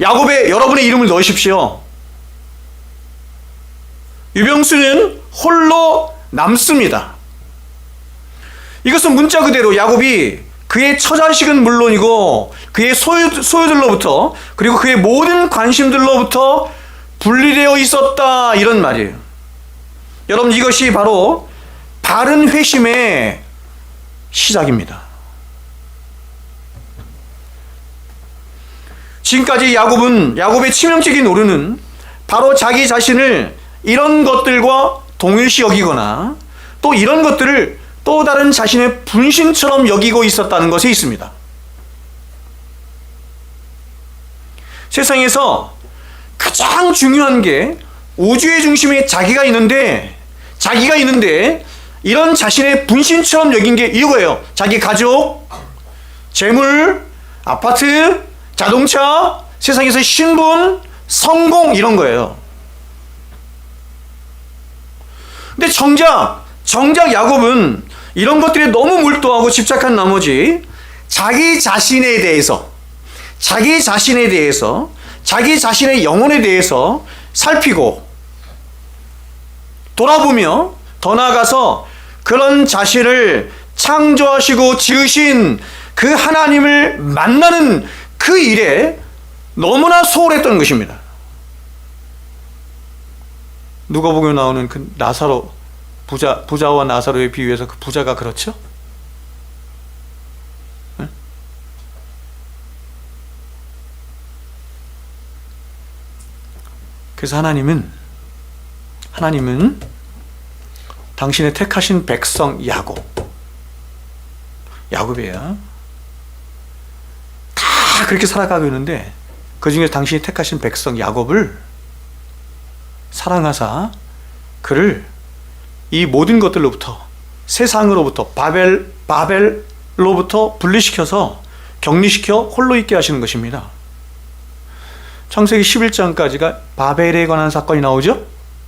Speaker 1: 야곱에 여러분의 이름을 넣으십시오. 유병수는 홀로 남습니다. 이것은 문자 그대로 야곱이 그의 처자식은 물론이고 그의 소유들로부터, 그리고 그의 모든 관심들로부터 분리되어 있었다, 이런 말이에요. 여러분, 이것이 바로 바른 회심의 시작입니다. 지금까지 야곱의 치명적인 오류는 바로 자기 자신을 이런 것들과 동일시 여기거나 또 이런 것들을 또 다른 자신의 분신처럼 여기고 있었다는 것에 있습니다. 세상에서 가장 중요한 게 우주의 중심에 자기가 있는데 이런 자신의 분신처럼 여긴 게 이거예요. 자기 가족, 재물, 아파트, 자동차, 세상에서 신분, 성공, 이런 거예요. 근데 정작 야곱은 이런 것들에 너무 몰두하고 집착한 나머지 자기 자신에 대해서, 자기 자신의 영혼에 대해서 살피고 돌아보며, 더 나아가서 그런 자신을 창조하시고 지으신 그 하나님을 만나는 그 일에 너무나 소홀했던 것입니다. 누가복음에 나오는 그 나사로, 부자와 나사로의 비유에서 그 부자가 그렇죠? 네? 그래서 하나님은 당신의 택하신 백성 야곱. 야곱이에요. 다 그렇게 살아가고 있는데 그 중에 당신이 택하신 백성 야곱을 사랑하사 그를 이 모든 것들로부터, 세상으로부터, 바벨로부터 분리시켜서 격리시켜 홀로 있게 하시는 것입니다. 창세기 11장까지가 바벨에 관한 사건이 나오죠.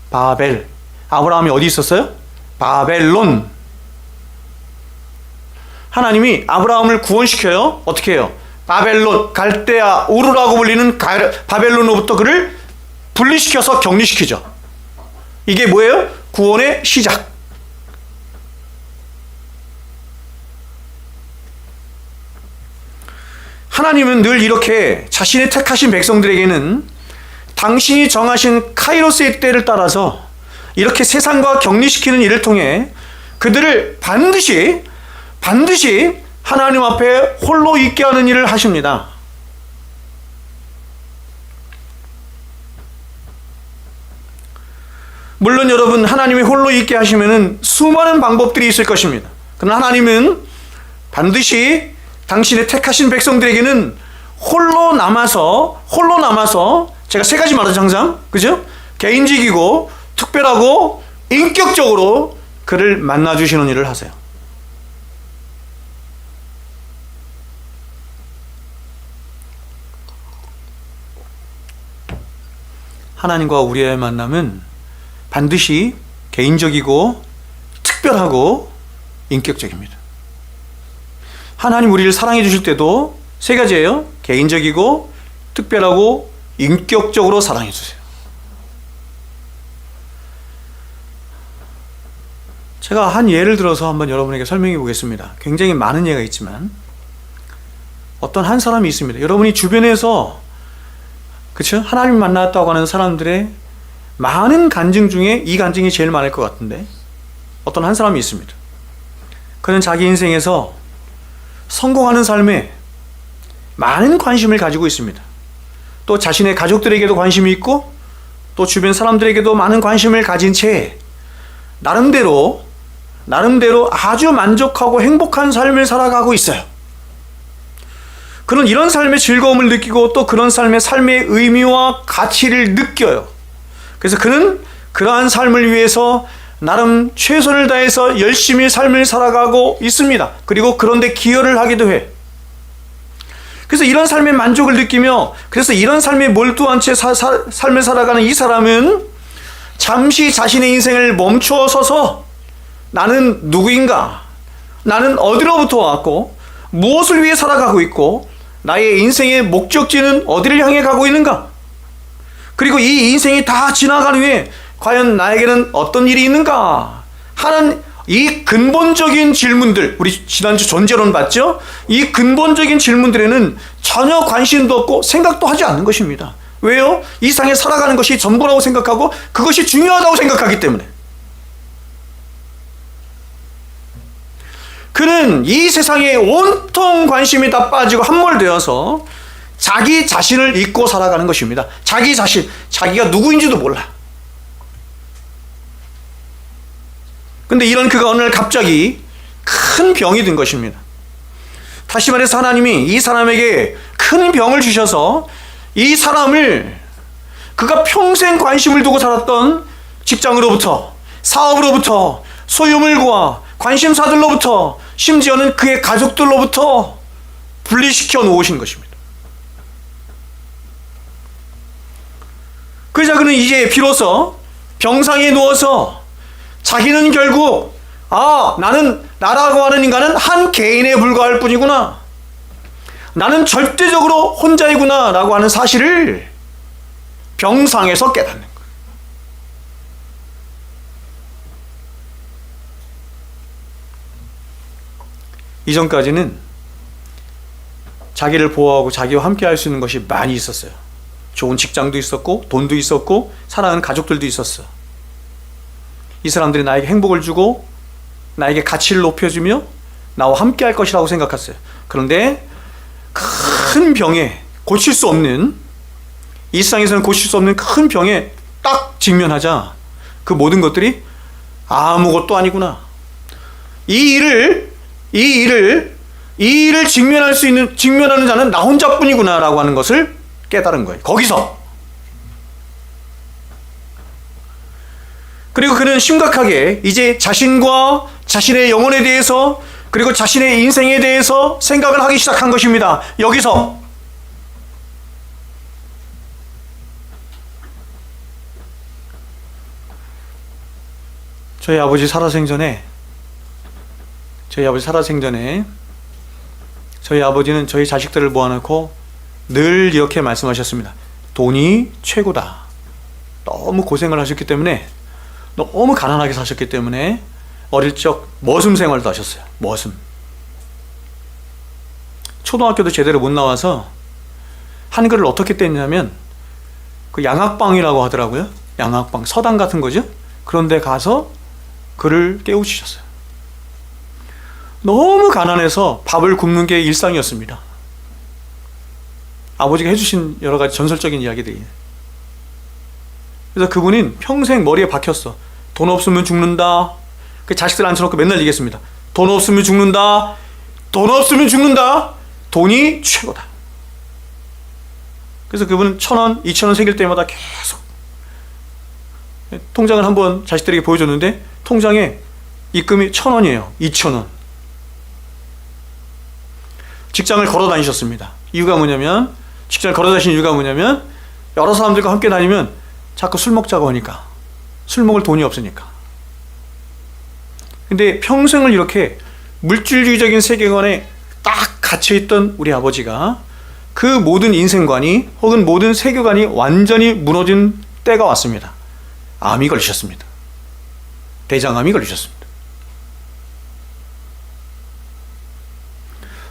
Speaker 1: 바벨. 아브라함이 어디 있었어요? 바벨론. 하나님이 아브라함을 구원시켜요. 어떻게 해요? 바벨론, 갈대아, 우르라고 불리는 바벨론으로부터 그를 분리시켜서 격리시키죠. 이게 뭐예요? 구원의 시작. 하나님은 늘 이렇게 자신의 택하신 백성들에게는 당신이 정하신 카이로스의 때를 따라서 이렇게 세상과 격리시키는 일을 통해 그들을 반드시 하나님 앞에 홀로 있게 하는 일을 하십니다. 물론 여러분, 하나님이 홀로 있게 하시면은 수많은 방법들이 있을 것입니다. 그러나 하나님은 반드시 당신의 택하신 백성들에게는 홀로 남아서 제가 세 가지 말하죠, 항상. 그죠? 개인적이고 특별하고 인격적으로 그를 만나주시는 일을 하세요. 하나님과 우리의 만남은 반드시 개인적이고 특별하고 인격적입니다. 하나님 우리를 사랑해 주실 때도 세 가지예요. 개인적이고 특별하고 인격적으로 사랑해 주세요. 제가 한 예를 들어서 한번 여러분에게 설명해 보겠습니다. 굉장히 많은 예가 있지만 어떤 한 사람이 있습니다. 여러분이 주변에서 그렇죠? 하나님 만났다고 하는 사람들의 많은 간증 중에 이 간증이 제일 많을 것 같은데 어떤 한 사람이 있습니다. 그는 자기 인생에서 성공하는 삶에 많은 관심을 가지고 있습니다. 또 자신의 가족들에게도 관심이 있고 또 주변 사람들에게도 많은 관심을 가진 채 나름대로 아주 만족하고 행복한 삶을 살아가고 있어요. 그는 이런 삶의 즐거움을 느끼고 또 그런 삶의 의미와 가치를 느껴요. 그래서 그는 그러한 삶을 위해서 나름 최선을 다해서 열심히 삶을 살아가고 있습니다. 그리고 그런데 기여를 하기도 해. 그래서 이런 삶의 만족을 느끼며 그래서 이런 삶에 몰두한 채 삶을 살아가는 이 사람은 잠시 자신의 인생을 멈추어 서서 나는 누구인가? 나는 어디로부터 왔고 무엇을 위해 살아가고 있고 나의 인생의 목적지는 어디를 향해 가고 있는가? 그리고 이 인생이 다 지나간 후에 과연 나에게는 어떤 일이 있는가 하는 이 근본적인 질문들, 우리 지난주 존재론 봤죠? 이 근본적인 질문들에는 전혀 관심도 없고 생각도 하지 않는 것입니다. 왜요? 이 세상에 살아가는 것이 전부라고 생각하고 그것이 중요하다고 생각하기 때문에. 그는 이 세상에 온통 관심이 다 빠지고 함몰되어서 자기 자신을 잊고 살아가는 것입니다. 자기 자신, 자기가 누구인지도 몰라. 근데 이런 그가 어느 날 갑자기 큰 병이 든 것입니다. 다시 말해서 하나님이 이 사람에게 큰 병을 주셔서 이 사람을 그가 평생 관심을 두고 살았던 직장으로부터, 사업으로부터, 소유물과 관심사들로부터, 심지어는 그의 가족들로부터 분리시켜 놓으신 것입니다. 그러자 그는 이제 비로소 병상에 누워서 자기는 결국 나라고 하는 인간은 한 개인에 불과할 뿐이구나, 나는 절대적으로 혼자이구나 라고 하는 사실을 병상에서 깨닫는 거예요. 이전까지는 자기를 보호하고 자기와 함께 할 수 있는 것이 많이 있었어요. 좋은 직장도 있었고 돈도 있었고 사랑하는 가족들도 있었어. 이 사람들이 나에게 행복을 주고 나에게 가치를 높여주며 나와 함께 할 것이라고 생각했어요. 그런데 큰 병에 고칠 수 없는, 이 세상에서는 고칠 수 없는 큰 병에 딱 직면하자 그 모든 것들이 아무것도 아니구나. 이 일을 직면하는 자는 나 혼자뿐이구나라고 하는 것을 깨달은 거예요. 거기서. 그리고 그는 심각하게 이제 자신과 자신의 영혼에 대해서 그리고 자신의 인생에 대해서 생각을 하기 시작한 것입니다. 여기서. 저희 아버지 살아생전에 저희 아버지는 저희 자식들을 모아놓고 늘 이렇게 말씀하셨습니다. 돈이 최고다. 너무 고생을 하셨기 때문에, 너무 가난하게 사셨기 때문에 어릴 적 머슴 생활도 하셨어요. 머슴. 초등학교도 제대로 못 나와서 한글을 어떻게 뗐냐면 그 양학방이라고 하더라고요. 양학방, 서당 같은 거죠. 그런데 가서 글을 깨우치셨어요. 너무 가난해서 밥을 굶는 게 일상이었습니다. 아버지가 해주신 여러 가지 전설적인 이야기들이. 그래서 그분은 평생 머리에 박혔어. 돈 없으면 죽는다. 그 자식들 앉혀놓고 맨날 얘기했습니다. 돈 없으면 죽는다. 돈 없으면 죽는다. 돈이 최고다. 그래서 그분은 1,000원, 2,000원 생길 때마다 계속 통장을 한번 자식들에게 보여줬는데 통장에 입금이 1,000원이에요. 2,000원. 직장을 걸어 다니셨습니다. 직장을 걸어 다니신 이유가 뭐냐면 여러 사람들과 함께 다니면 자꾸 술 먹자고 하니까. 술 먹을 돈이 없으니까. 근데 평생을 이렇게 물질주의적인 세계관에 딱 갇혀있던 우리 아버지가 그 모든 인생관이 혹은 모든 세계관이 완전히 무너진 때가 왔습니다. 암이 걸리셨습니다. 대장암이 걸리셨습니다.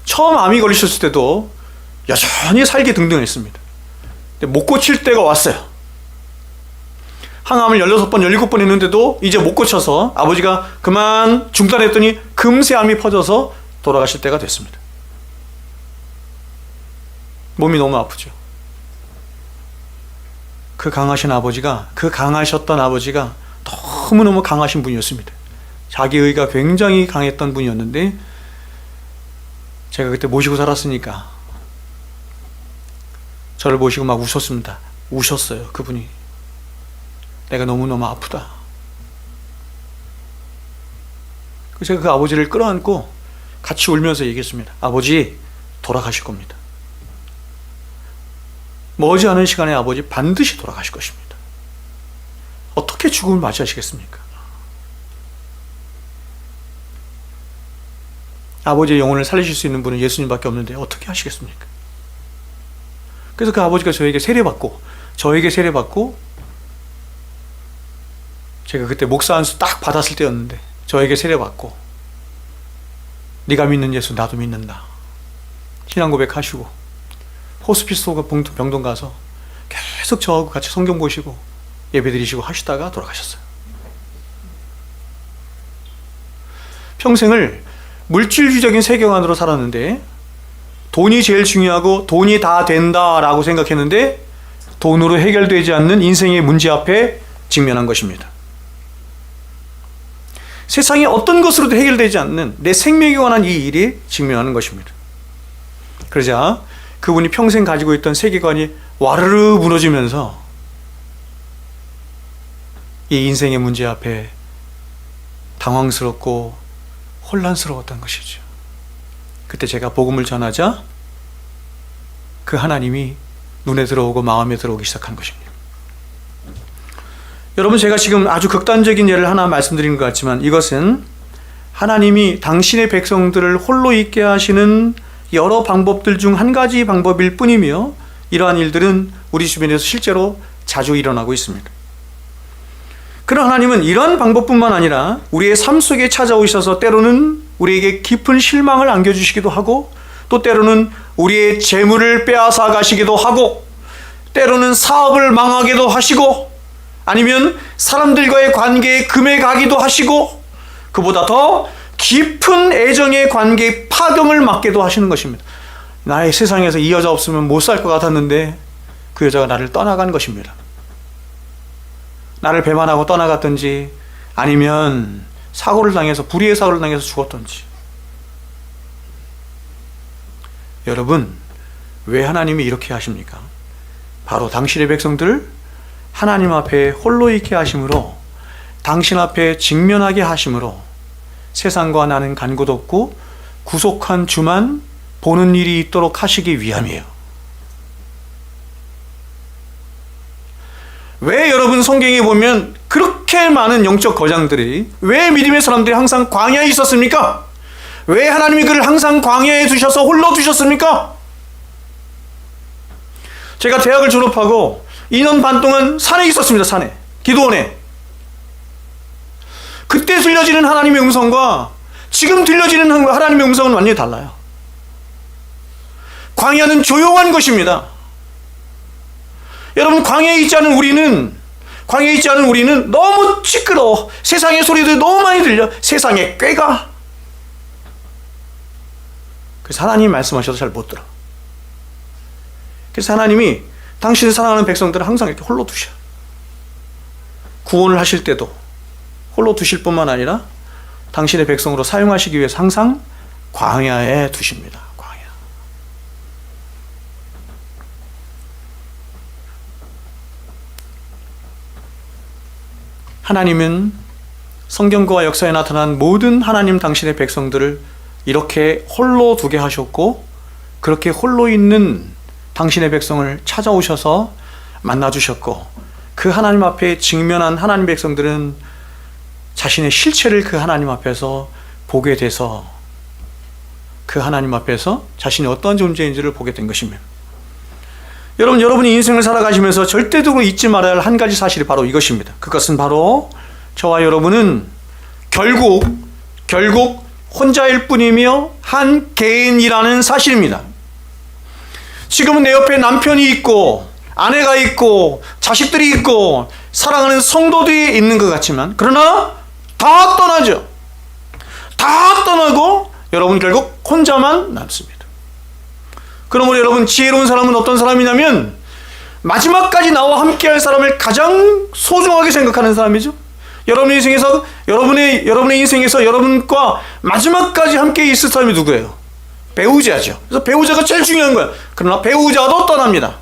Speaker 1: 처음 암이 걸리셨을 때도 여전히 살기 등등했습니다. 근데 못 고칠 때가 왔어요. 항암을 16번, 17번 했는데도 이제 못 고쳐서 아버지가 그만 중단했더니 금세 암이 퍼져서 돌아가실 때가 됐습니다. 몸이 너무 아프죠. 그 강하셨던 아버지가 너무너무 강하신 분이었습니다. 자기의가 굉장히 강했던 분이었는데 제가 그때 모시고 살았으니까 저를 모시고 막 우셨습니다. 우셨어요, 그분이. 내가 너무너무 아프다. 제가 그 아버지를 끌어안고 같이 울면서 얘기했습니다. 아버지, 돌아가실 겁니다. 머지않은 시간에 아버지 반드시 돌아가실 것입니다. 어떻게 죽음을 맞이하시겠습니까? 아버지의 영혼을 살리실 수 있는 분은 예수님밖에 없는데 어떻게 하시겠습니까? 그래서 그 아버지가 저에게 세례받고 제가 그때 목사 안수 딱 받았을 때였는데 저에게 세례받고 네가 믿는 예수 나도 믿는다. 신앙 고백하시고 호스피스 병동 가서 계속 저하고 같이 성경 보시고 예배 드리시고 하시다가 돌아가셨어요. 평생을 물질주의적인 세계관으로 살았는데 돈이 제일 중요하고 돈이 다 된다라고 생각했는데 돈으로 해결되지 않는 인생의 문제 앞에 직면한 것입니다. 세상의 어떤 것으로도 해결되지 않는 내 생명에 관한 이 일이 직면하는 것입니다. 그러자 그분이 평생 가지고 있던 세계관이 와르르 무너지면서 이 인생의 문제 앞에 당황스럽고 혼란스러웠던 것이죠. 그때 제가 복음을 전하자 그 하나님이 눈에 들어오고 마음에 들어오기 시작한 것입니다. 여러분, 제가 지금 아주 극단적인 예를 하나 말씀드린 것 같지만 이것은 하나님이 당신의 백성들을 홀로 있게 하시는 여러 방법들 중 한 가지 방법일 뿐이며 이러한 일들은 우리 주변에서 실제로 자주 일어나고 있습니다. 그러나 하나님은 이러한 방법뿐만 아니라 우리의 삶 속에 찾아오셔서 때로는 우리에게 깊은 실망을 안겨주시기도 하고 또 때로는 우리의 재물을 빼앗아 가시기도 하고 때로는 사업을 망하게도 하시고 아니면 사람들과의 관계에 금에 가기도 하시고 그보다 더 깊은 애정의 관계에 파경을 맞게도 하시는 것입니다. 나의 세상에서 이 여자 없으면 못 살 것 같았는데 그 여자가 나를 떠나간 것입니다. 나를 배반하고 떠나갔든지 아니면 사고를 당해서 불의의 사고를 당해서 죽었던지. 여러분, 왜 하나님이 이렇게 하십니까? 바로 당신의 백성들을 하나님 앞에 홀로 있게 하심으로, 당신 앞에 직면하게 하심으로 세상과 나는 간 곳 없고 구속한 주만 보는 일이 있도록 하시기 위함이에요. 왜 여러분 성경에 보면 그렇게 많은 영적 거장들이, 왜 믿음의 사람들이 항상 광야에 있었습니까? 왜 하나님이 그를 항상 광야에 두셔서 홀로 두셨습니까? 제가 대학을 졸업하고 2년 반 동안 산에 있었습니다. 산에, 기도원에. 그때 들려지는 하나님의 음성과 지금 들려지는 하나님의 음성은 완전히 달라요. 광야는 조용한 것입니다. 여러분, 광야에 있지 않은 우리는 너무 시끄러워. 세상의 소리들이 너무 많이 들려. 세상의 꾀가. 그래서 하나님이 말씀하셔도 잘 못 들어. 그래서 하나님이 당신의 사랑하는 백성들을 항상 이렇게 홀로 두셔. 구원을 하실 때도 홀로 두실 뿐만 아니라 당신의 백성으로 사용하시기 위해서 항상 광야에 두십니다. 광야. 하나님은 성경과 역사에 나타난 모든 하나님 당신의 백성들을 이렇게 홀로 두게 하셨고, 그렇게 홀로 있는 당신의 백성을 찾아오셔서 만나주셨고, 그 하나님 앞에 직면한 하나님 백성들은 자신의 실체를 그 하나님 앞에서 보게 돼서 그 하나님 앞에서 자신이 어떠한 존재인지를 보게 된 것입니다. 여러분, 여러분이 인생을 살아가시면서 절대적으로 잊지 말아야 할 한 가지 사실이 바로 이것입니다. 그것은 바로 저와 여러분은 결국 혼자일 뿐이며 한 개인이라는 사실입니다. 지금은 내 옆에 남편이 있고 아내가 있고 자식들이 있고 사랑하는 성도들이 있는 것 같지만, 그러나 다 떠나죠. 다 떠나고 여러분 결국 혼자만 남습니다. 그러므로 여러분, 지혜로운 사람은 어떤 사람이냐면 마지막까지 나와 함께할 사람을 가장 소중하게 생각하는 사람이죠. 여러분의 인생에서 여러분과 마지막까지 함께 있을 사람이 누구예요? 배우자죠. 그래서 배우자가 제일 중요한 거예요. 그러나 배우자도 떠납니다.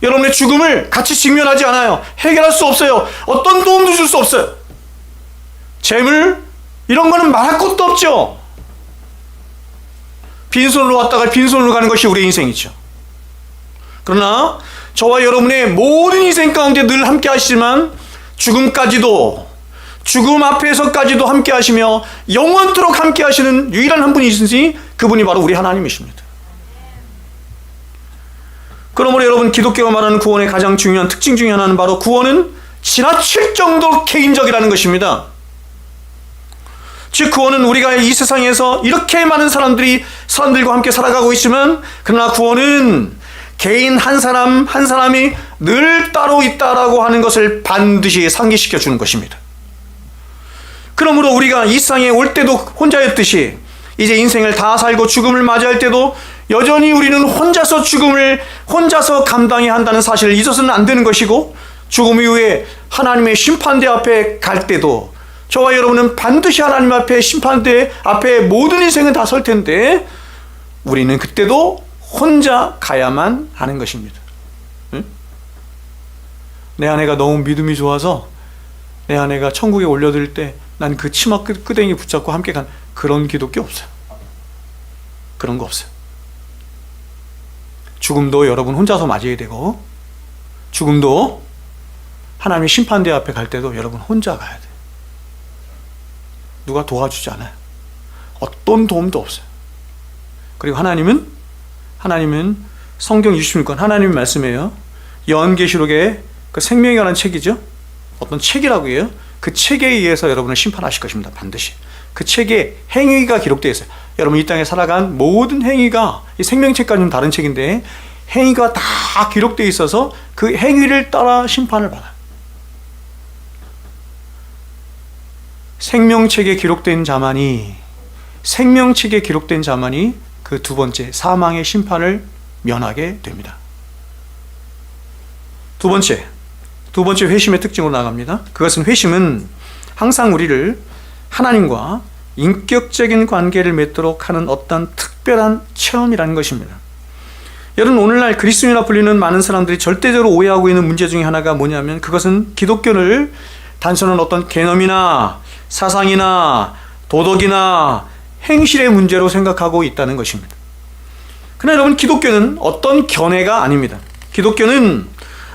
Speaker 1: 여러분의 죽음을 같이 직면하지 않아요. 해결할 수 없어요. 어떤 도움도 줄 수 없어요. 재물 이런 거는 말할 것도 없죠. 빈손으로 왔다가 빈손으로 가는 것이 우리의 인생이죠. 그러나 저와 여러분의 모든 인생 가운데 늘 함께 하시지만 죽음 앞에서까지도 함께 하시며 영원토록 함께 하시는 유일한 한 분이 있으니 그분이 바로 우리 하나님이십니다. 그러므로 여러분, 기독교가 말하는 구원의 가장 중요한 특징 중에 하나는 바로 구원은 지나칠 정도로 개인적이라는 것입니다. 즉, 구원은 우리가 이 세상에서 이렇게 많은 사람들과 함께 살아가고 있지만, 그러나 구원은 개인 한 사람이 늘 따로 있다라고 하는 것을 반드시 상기시켜 주는 것입니다. 그러므로 우리가 이 세상에 올 때도 혼자였듯이 이제 인생을 다 살고 죽음을 맞이할 때도 여전히 우리는 혼자서 감당해야 한다는 사실을 잊어서는 안 되는 것이고, 죽음 이후에 하나님의 심판대 앞에 갈 때도 저와 여러분은 반드시 하나님 앞에 심판대 앞에 모든 인생은 다 설 텐데 우리는 그때도 혼자 가야만 하는 것입니다. 응? 내 아내가 너무 믿음이 좋아서 내 아내가 천국에 올려드릴 때 난 그 치마 끄댕이 붙잡고 함께 간 그런 기독교 없어요. 그런 거 없어요. 죽음도 여러분 혼자서 맞이해야 되고, 죽음도 하나님의 심판대 앞에 갈 때도 여러분 혼자 가야 돼요. 누가 도와주지 않아요. 어떤 도움도 없어요. 그리고 하나님은 성경 66권 하나님의 말씀이에요. 요한계시록에 그 생명에 관한 책이죠. 어떤 책이라고 해요. 그 책에 의해서 여러분을 심판하실 것입니다. 반드시. 그 책에 행위가 기록되어 있어요. 여러분 이 땅에 살아간 모든 행위가, 이 생명책과는 다른 책인데 행위가 다 기록되어 있어서 그 행위를 따라 심판을 받아요. 생명책에 기록된 자만이 그 두 번째 사망의 심판을 면하게 됩니다. 두 번째, 두 번째 회심의 특징으로 나갑니다. 그것은 회심은 항상 우리를 하나님과 인격적인 관계를 맺도록 하는 어떤 특별한 체험이라는 것입니다. 여러분, 오늘날 그리스도인이라 불리는 많은 사람들이 절대적으로 오해하고 있는 문제 중에 하나가 뭐냐면, 그것은 기독교를 단순한 어떤 개념이나 사상이나 도덕이나 행실의 문제로 생각하고 있다는 것입니다. 그러나 여러분, 기독교는 어떤 견해가 아닙니다. 기독교는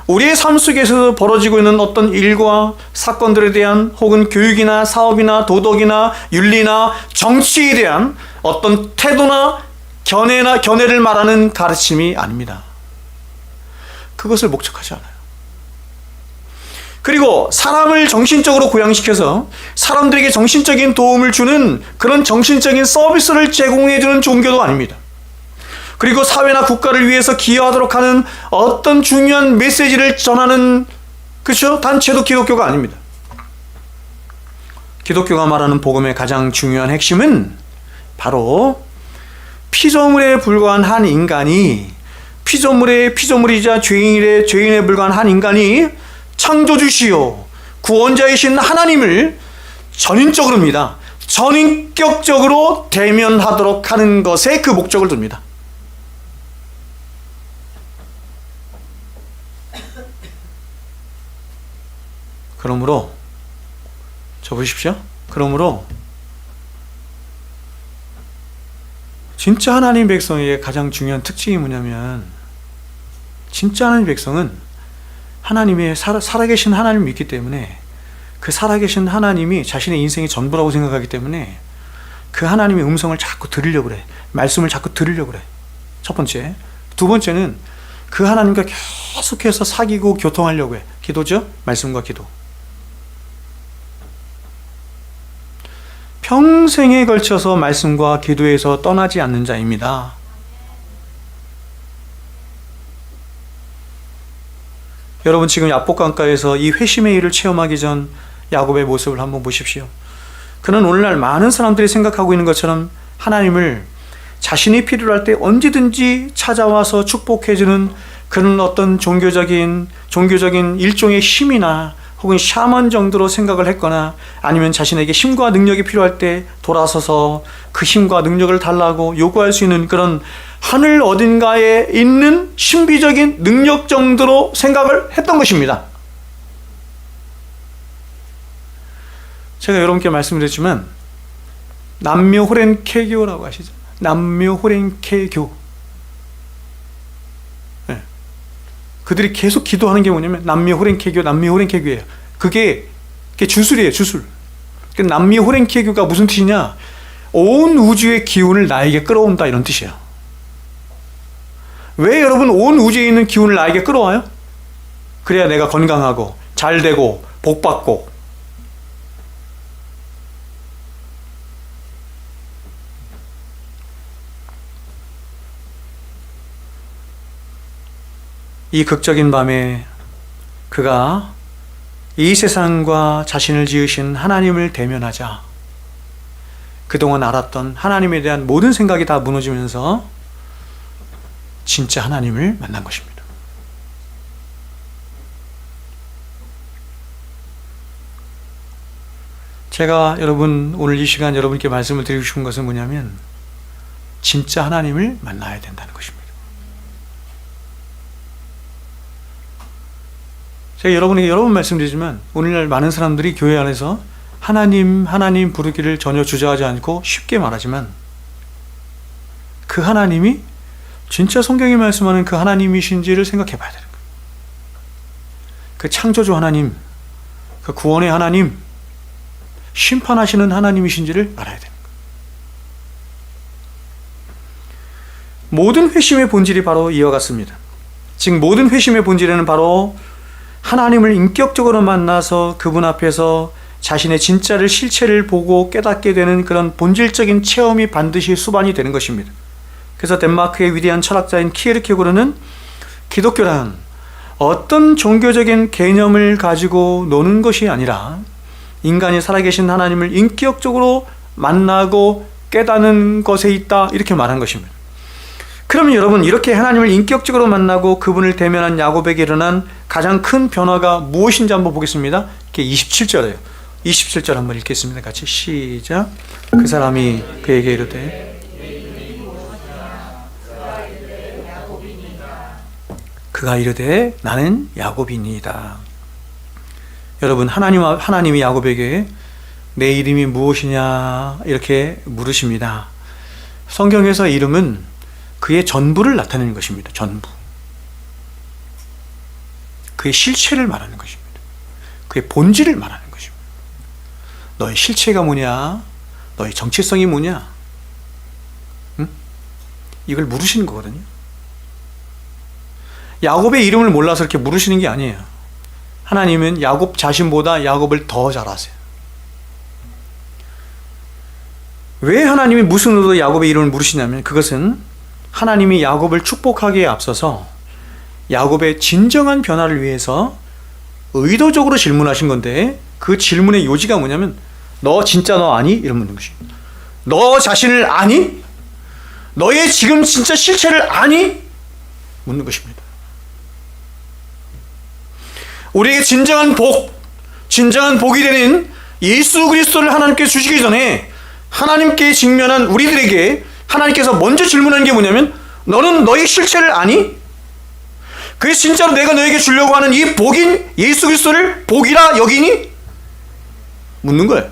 Speaker 1: 우리의 삶 속에서 벌어지고 있는 어떤 일과 사건들에 대한, 혹은 교육이나 사업이나 도덕이나 윤리나 정치에 대한 어떤 태도나 견해를 말하는 가르침이 아닙니다. 그것을 목적하지 않아요. 그리고 사람을 정신적으로 고양시켜서 사람들에게 정신적인 도움을 주는 그런 정신적인 서비스를 제공해주는 종교도 아닙니다. 그리고 사회나 국가를 위해서 기여하도록 하는 어떤 중요한 메시지를 전하는, 그렇죠? 단체도 기독교가 아닙니다. 기독교가 말하는 복음의 가장 중요한 핵심은 바로 피조물에 불과한 한 인간이, 피조물이자 죄인에 불과한 한 인간이 창조주시요 구원자이신 하나님을 전인격으로입니다. 전인격적으로 대면하도록 하는 것에 그 목적을 둡니다. 그러므로 보십시오. 그러므로 진짜 하나님 백성에게 가장 중요한 특징이 뭐냐면, 진짜 하나님 백성은 하나님의 살아계신 하나님을 믿기 때문에, 그 살아계신 하나님이 자신의 인생의 전부라고 생각하기 때문에 그 하나님의 음성을 자꾸 들으려고 그래. 말씀을 자꾸 들으려고 그래. 첫 번째. 두 번째는 그 하나님과 계속해서 사귀고 교통하려고 해. 기도죠? 말씀과 기도. 평생에 걸쳐서 말씀과 기도에서 떠나지 않는 자입니다. 여러분, 지금 야복강가에서 이 회심의 일을 체험하기 전 야곱의 모습을 한번 보십시오. 그는 오늘날 많은 사람들이 생각하고 있는 것처럼 하나님을 자신이 필요할 때 언제든지 찾아와서 축복해주는 그런 어떤 종교적인 일종의 힘이나 혹은 샤먼 정도로 생각을 했거나, 아니면 자신에게 힘과 능력이 필요할 때 돌아서서 그 힘과 능력을 달라고 요구할 수 있는 그런 하늘 어딘가에 있는 신비적인 능력 정도로 생각을 했던 것입니다. 제가 여러분께 말씀드렸지만 남묘호렌케교라고 아시죠? 남묘호렌케교. 네. 그들이 계속 기도하는 게 뭐냐면 남묘호렌케교예요. 그게 주술이에요, 주술. 남묘호렌케교가 무슨 뜻이냐? 온 우주의 기운을 나에게 끌어온다, 이런 뜻이에요. 왜 여러분 온 우주에 있는 기운을 나에게 끌어와요? 그래야 내가 건강하고 잘되고 복받고. 이 극적인 밤에 그가 이 세상과 자신을 지으신 하나님을 대면하자 그동안 알았던 하나님에 대한 모든 생각이 다 무너지면서 진짜 하나님을 만난 것입니다. 제가 여러분 오늘 이 시간 여러분께 말씀을 드리고 싶은 것은 뭐냐면, 진짜 하나님을 만나야 된다는 것입니다. 제가 여러분에게 여러 번 말씀드리지만, 오늘날 많은 사람들이 교회 안에서 하나님 부르기를 전혀 주저하지 않고 쉽게 말하지만, 그 하나님이 진짜 성경이 말씀하는 그 하나님이신지를 생각해 봐야 되는 거예요. 그 창조주 하나님, 그 구원의 하나님, 심판하시는 하나님이신지를 알아야 되는 거예요. 모든 회심의 본질이 바로 이와 같습니다. 즉 모든 회심의 본질에는 바로 하나님을 인격적으로 만나서 그분 앞에서 자신의 진짜를, 실체를 보고 깨닫게 되는 그런 본질적인 체험이 반드시 수반이 되는 것입니다. 그래서 덴마크의 위대한 철학자인 키에르케고르는 기독교란 어떤 종교적인 개념을 가지고 노는 것이 아니라 인간이 살아계신 하나님을 인격적으로 만나고 깨닫는 것에 있다, 이렇게 말한 것입니다. 그러면 여러분, 이렇게 하나님을 인격적으로 만나고 그분을 대면한 야곱에게 일어난 가장 큰 변화가 무엇인지 한번 보겠습니다. 이게 27절이에요. 27절 한번 읽겠습니다. 같이 시작. 그 사람이 그에게 이르되 그가 이르되 나는 야곱이니이다. 여러분, 하나님이 야곱에게 내 이름이 무엇이냐 이렇게 물으십니다. 성경에서 이름은 그의 전부를 나타내는 것입니다. 전부. 그의 실체를 말하는 것입니다. 그의 본질을 말하는 것입니다. 너의 실체가 뭐냐? 너의 정체성이 뭐냐? 응? 이걸 물으시는 거거든요. 야곱의 이름을 몰라서 이렇게 물으시는 게 아니에요. 하나님은 야곱 자신보다 야곱을 더 잘 아세요. 왜 하나님이 무슨 의도로 야곱의 이름을 물으시냐면 그것은 하나님이 야곱을 축복하기에 앞서서 야곱의 진정한 변화를 위해서 의도적으로 질문하신 건데 그 질문의 요지가 뭐냐면 너 진짜 너 아니? 이런 묻는 것입니다. 너 자신을 아니? 너의 지금 진짜 실체를 아니? 묻는 것입니다. 우리에게 진정한 복이 되는 예수 그리스도를 하나님께 주시기 전에 하나님께 직면한 우리들에게 하나님께서 먼저 질문하는 게 뭐냐면 너는 너의 실체를 아니? 그게 진짜로 내가 너에게 주려고 하는 이 복인 예수 그리스도를 복이라 여기니? 묻는 거예요.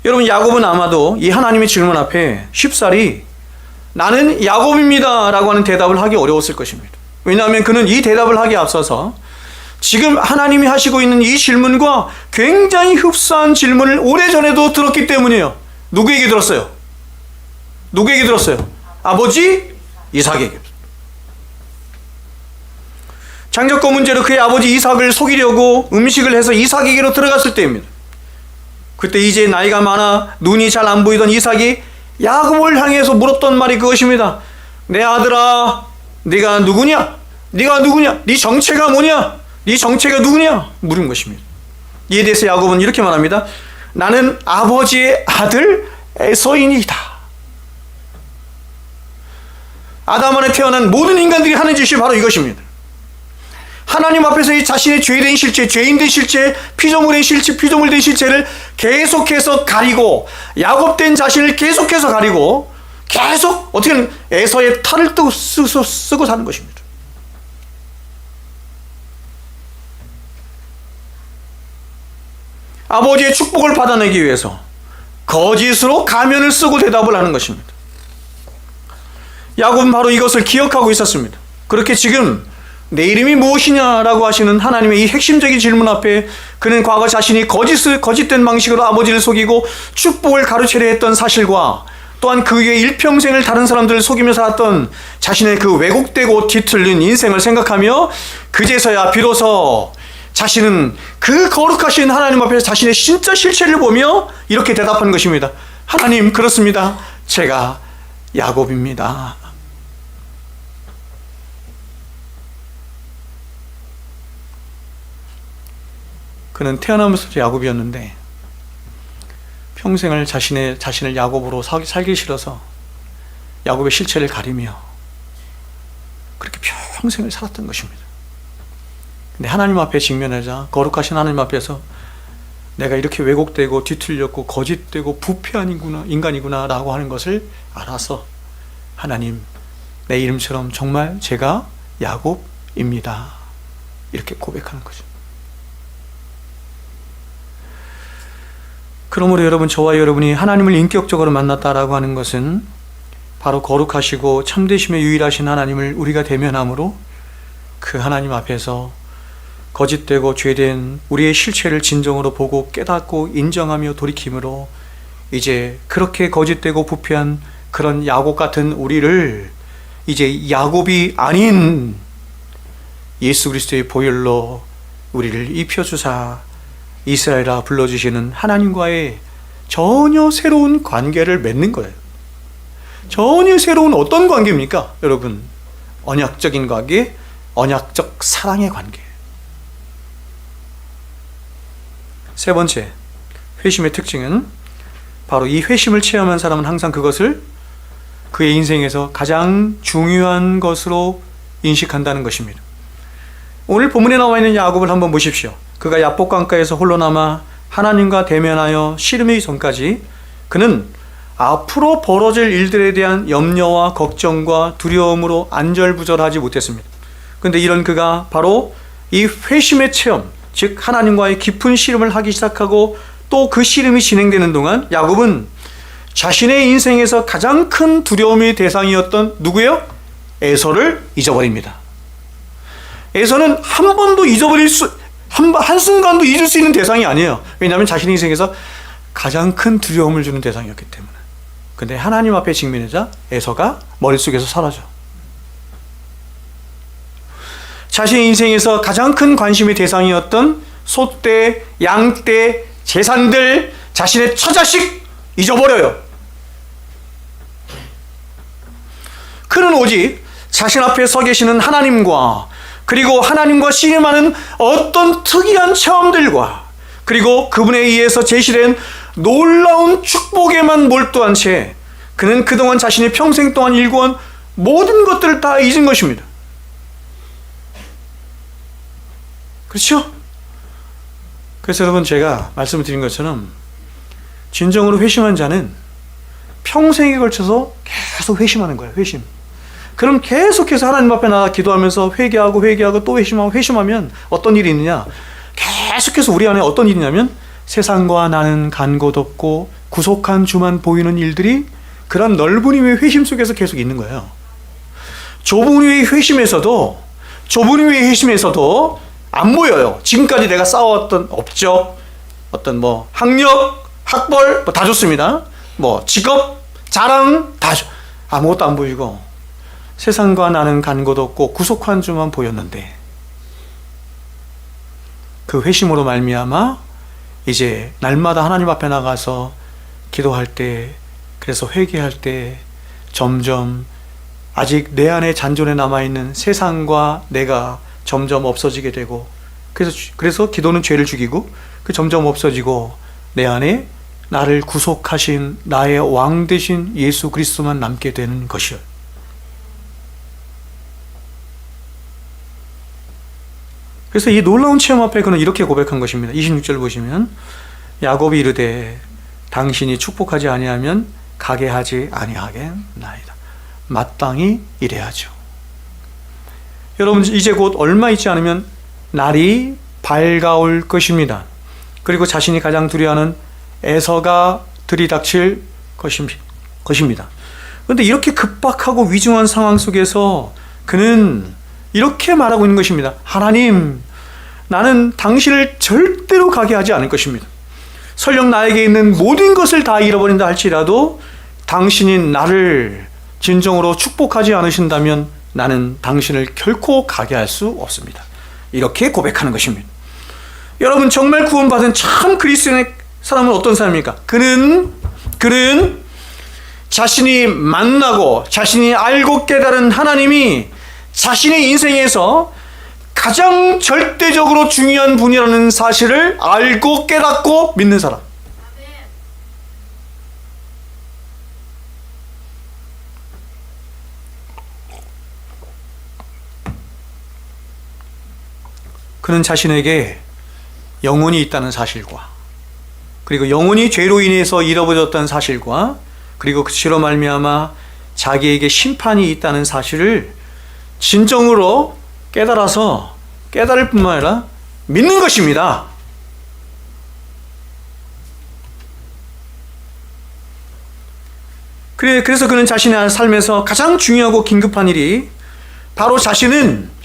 Speaker 1: 여러분, 야곱은 아마도 이 하나님의 질문 앞에 쉽사리 나는 야곱입니다 라고 하는 대답을 하기 어려웠을 것입니다. 왜냐하면 그는 이 대답을 하기에 앞서서 지금 하나님이 하시고 있는 이 질문과 굉장히 흡사한 질문을 오래전에도 들었기 때문이에요. 누구에게 들었어요? 누구에게 들었어요? 아버지 이삭에게. 장자권 문제로 그의 아버지 이삭을 속이려고 음식을 해서 이삭에게로 들어갔을 때입니다. 그때 이제 나이가 많아 눈이 잘 안 보이던 이삭이 야곱을 향해서 물었던 말이 그것입니다. 내 아들아, 네가 누구냐? 네가 누구냐? 네 정체가 뭐냐? 네 정체가 누구냐? 물은 것입니다. 이에 대해서 야곱은 이렇게 말합니다. 나는 아버지의 아들 에서이니이다. 아담 안에 태어난 모든 인간들이 하는 짓이 바로 이것입니다. 하나님 앞에서 이 자신의 죄된 실체, 죄인된 실체, 피조물된 실체, 피조물된 실체를 계속해서 가리고 야곱된 자신을 계속해서 가리고 계속 어떻게든 에서의 탈을 쓰고 사는 것입니다. 아버지의 축복을 받아내기 위해서 거짓으로 가면을 쓰고 대답을 하는 것입니다. 야곱은 바로 이것을 기억하고 있었습니다. 그렇게 지금 내 이름이 무엇이냐라고 하시는 하나님의 이 핵심적인 질문 앞에 그는 과거 자신이 거짓된 방식으로 아버지를 속이고 축복을 가로채려 했던 사실과 또한 그 위에 일평생을 다른 사람들을 속이며 살았던 자신의 그 왜곡되고 뒤틀린 인생을 생각하며 그제서야 비로소 자신은 그 거룩하신 하나님 앞에서 자신의 진짜 실체를 보며 이렇게 대답하는 것입니다. 하나님, 그렇습니다. 제가 야곱입니다. 그는 태어나면서부터 야곱이었는데 평생을 자신을 야곱으로 살기 싫어서 야곱의 실체를 가리며 그렇게 평생을 살았던 것입니다. 근데 하나님 앞에 직면하자 거룩하신 하나님 앞에서 내가 이렇게 왜곡되고 뒤틀렸고 거짓되고 부패한 인간이구나 라고 하는 것을 알아서 하나님, 내 이름처럼 정말 제가 야곱입니다 이렇게 고백하는 거죠. 그러므로 여러분, 저와 여러분이 하나님을 인격적으로 만났다라고 하는 것은 바로 거룩하시고 참되심에 유일하신 하나님을 우리가 대면함으로 그 하나님 앞에서 거짓되고 죄된 우리의 실체를 진정으로 보고 깨닫고 인정하며 돌이킴으로 이제 그렇게 거짓되고 부패한 그런 야곱 같은 우리를 이제 야곱이 아닌 예수 그리스도의 보혈로 우리를 입혀주사 이스라엘아 불러주시는 하나님과의 전혀 새로운 관계를 맺는 거예요. 전혀 새로운 어떤 관계입니까? 여러분, 언약적인 관계, 언약적 사랑의 관계. 세 번째, 회심의 특징은 바로 이 회심을 체험한 사람은 항상 그것을 그의 인생에서 가장 중요한 것으로 인식한다는 것입니다. 오늘 본문에 나와 있는 야곱을 한번 보십시오. 그가 야복 강가에서 홀로 남아 하나님과 대면하여 씨름이 전까지 그는 앞으로 벌어질 일들에 대한 염려와 걱정과 두려움으로 안절부절하지 못했습니다. 그런데 이런 그가 바로 이 회심의 체험, 즉 하나님과의 깊은 씨름을 하기 시작하고 또 그 씨름이 진행되는 동안 야곱은 자신의 인생에서 가장 큰 두려움의 대상이었던 누구예요? 에서를 잊어버립니다. 에서는 한 번도 한순간도 잊을 수 있는 대상이 아니에요. 왜냐하면 자신의 인생에서 가장 큰 두려움을 주는 대상이었기 때문에. 근데 하나님 앞에 직면하자 에서가 머릿속에서 사라져. 자신의 인생에서 가장 큰 관심의 대상이었던 소떼, 양떼, 재산들, 자신의 처자식 잊어버려요. 그는 오직 자신 앞에 서 계시는 하나님과 그리고 하나님과 씨름하는 어떤 특이한 체험들과 그리고 그분에 의해서 제시된 놀라운 축복에만 몰두한 채 그는 그동안 자신이 평생 동안 일궈온 모든 것들을 다 잊은 것입니다. 그렇죠? 그래서 여러분, 제가 말씀을 드린 것처럼 진정으로 회심한 자는 평생에 걸쳐서 계속 회심하는 거예요. 회심. 그럼 계속해서 하나님 앞에 나가 기도하면서 회개하고 또 회심하면 어떤 일이 있느냐? 계속해서 우리 안에 어떤 일이 있냐면 세상과 나는 간 곳 없고 구속한 주만 보이는 일들이 그런 넓은 힘의 회심 속에서 계속 있는 거예요. 좁은 힘의 회심에서도 안 보여요. 지금까지 내가 쌓아왔던 업적, 어떤 학력, 학벌 다 좋습니다. 직업, 자랑 다 아무것도 안 보이고 세상과 나는 간 곳 없고 구속한 주만 보였는데 그 회심으로 말미암아 이제 날마다 하나님 앞에 나가서 기도할 때, 그래서 회개할 때 점점 아직 내 안에 잔존에 남아있는 세상과 내가 점점 없어지게 되고, 그래서 기도는 죄를 죽이고 그 점점 없어지고 내 안에 나를 구속하신 나의 왕 되신 예수 그리스도만 남게 되는 것이요. 그래서 이 놀라운 체험 앞에 그는 이렇게 고백한 것입니다. 26절 보시면 야곱이 이르되 당신이 축복하지 아니하면 가게 하지 아니하겠나이다. 마땅히 이래야죠. 여러분, 이제 곧 얼마 있지 않으면 날이 밝아올 것입니다. 그리고 자신이 가장 두려워하는 에서가 들이닥칠 것입니다. 그런데 이렇게 급박하고 위중한 상황 속에서 그는 이렇게 말하고 있는 것입니다. 하나님, 나는 당신을 절대로 가게 하지 않을 것입니다. 설령 나에게 있는 모든 것을 다 잃어버린다 할지라도 당신이 나를 진정으로 축복하지 않으신다면 나는 당신을 결코 가게 할 수 없습니다. 이렇게 고백하는 것입니다. 여러분, 정말 구원받은 참 그리스도인의 사람은 어떤 사람입니까? 그는 자신이 만나고 자신이 알고 깨달은 하나님이 자신의 인생에서 가장 절대적으로 중요한 분이라는 사실을 알고 깨닫고 믿는 사람. 그는 자신에게 영혼이 있다는 사실과 그리고 영혼이 죄로 인해서 잃어버렸다는 사실과 그리고 그 죄로 말미암아 자기에게 심판이 있다는 사실을 진정으로 깨달아서 깨달을 뿐만 아니라 믿는 것입니다. 그래서 그는 자신의 삶에서 가장 중요하고 긴급한 일이 바로 자신은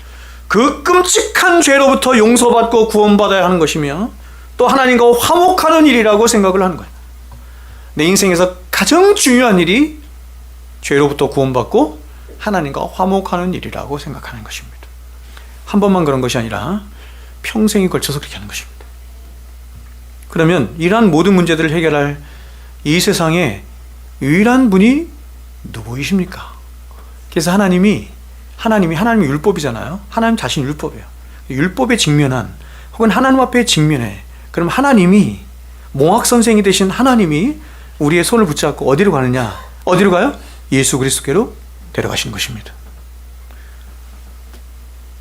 Speaker 1: 그 끔찍한 죄로부터 용서받고 구원받아야 하는 것이며 또 하나님과 화목하는 일이라고 생각을 하는 거예요. 내 인생에서 가장 중요한 일이 죄로부터 구원받고 하나님과 화목하는 일이라고 생각하는 것입니다. 한 번만 그런 것이 아니라 평생에 걸쳐서 그렇게 하는 것입니다. 그러면 이러한 모든 문제들을 해결할 이 세상에 유일한 분이 누구이십니까? 그래서 하나님이 율법이잖아요. 하나님 자신이 율법이에요. 율법에 직면한 혹은 하나님 앞에 직면해. 그럼 하나님이 몽학 선생이 되신 하나님이 우리의 손을 붙잡고 어디로 가느냐? 어디로 가요? 예수 그리스도께로 데려가시는 것입니다.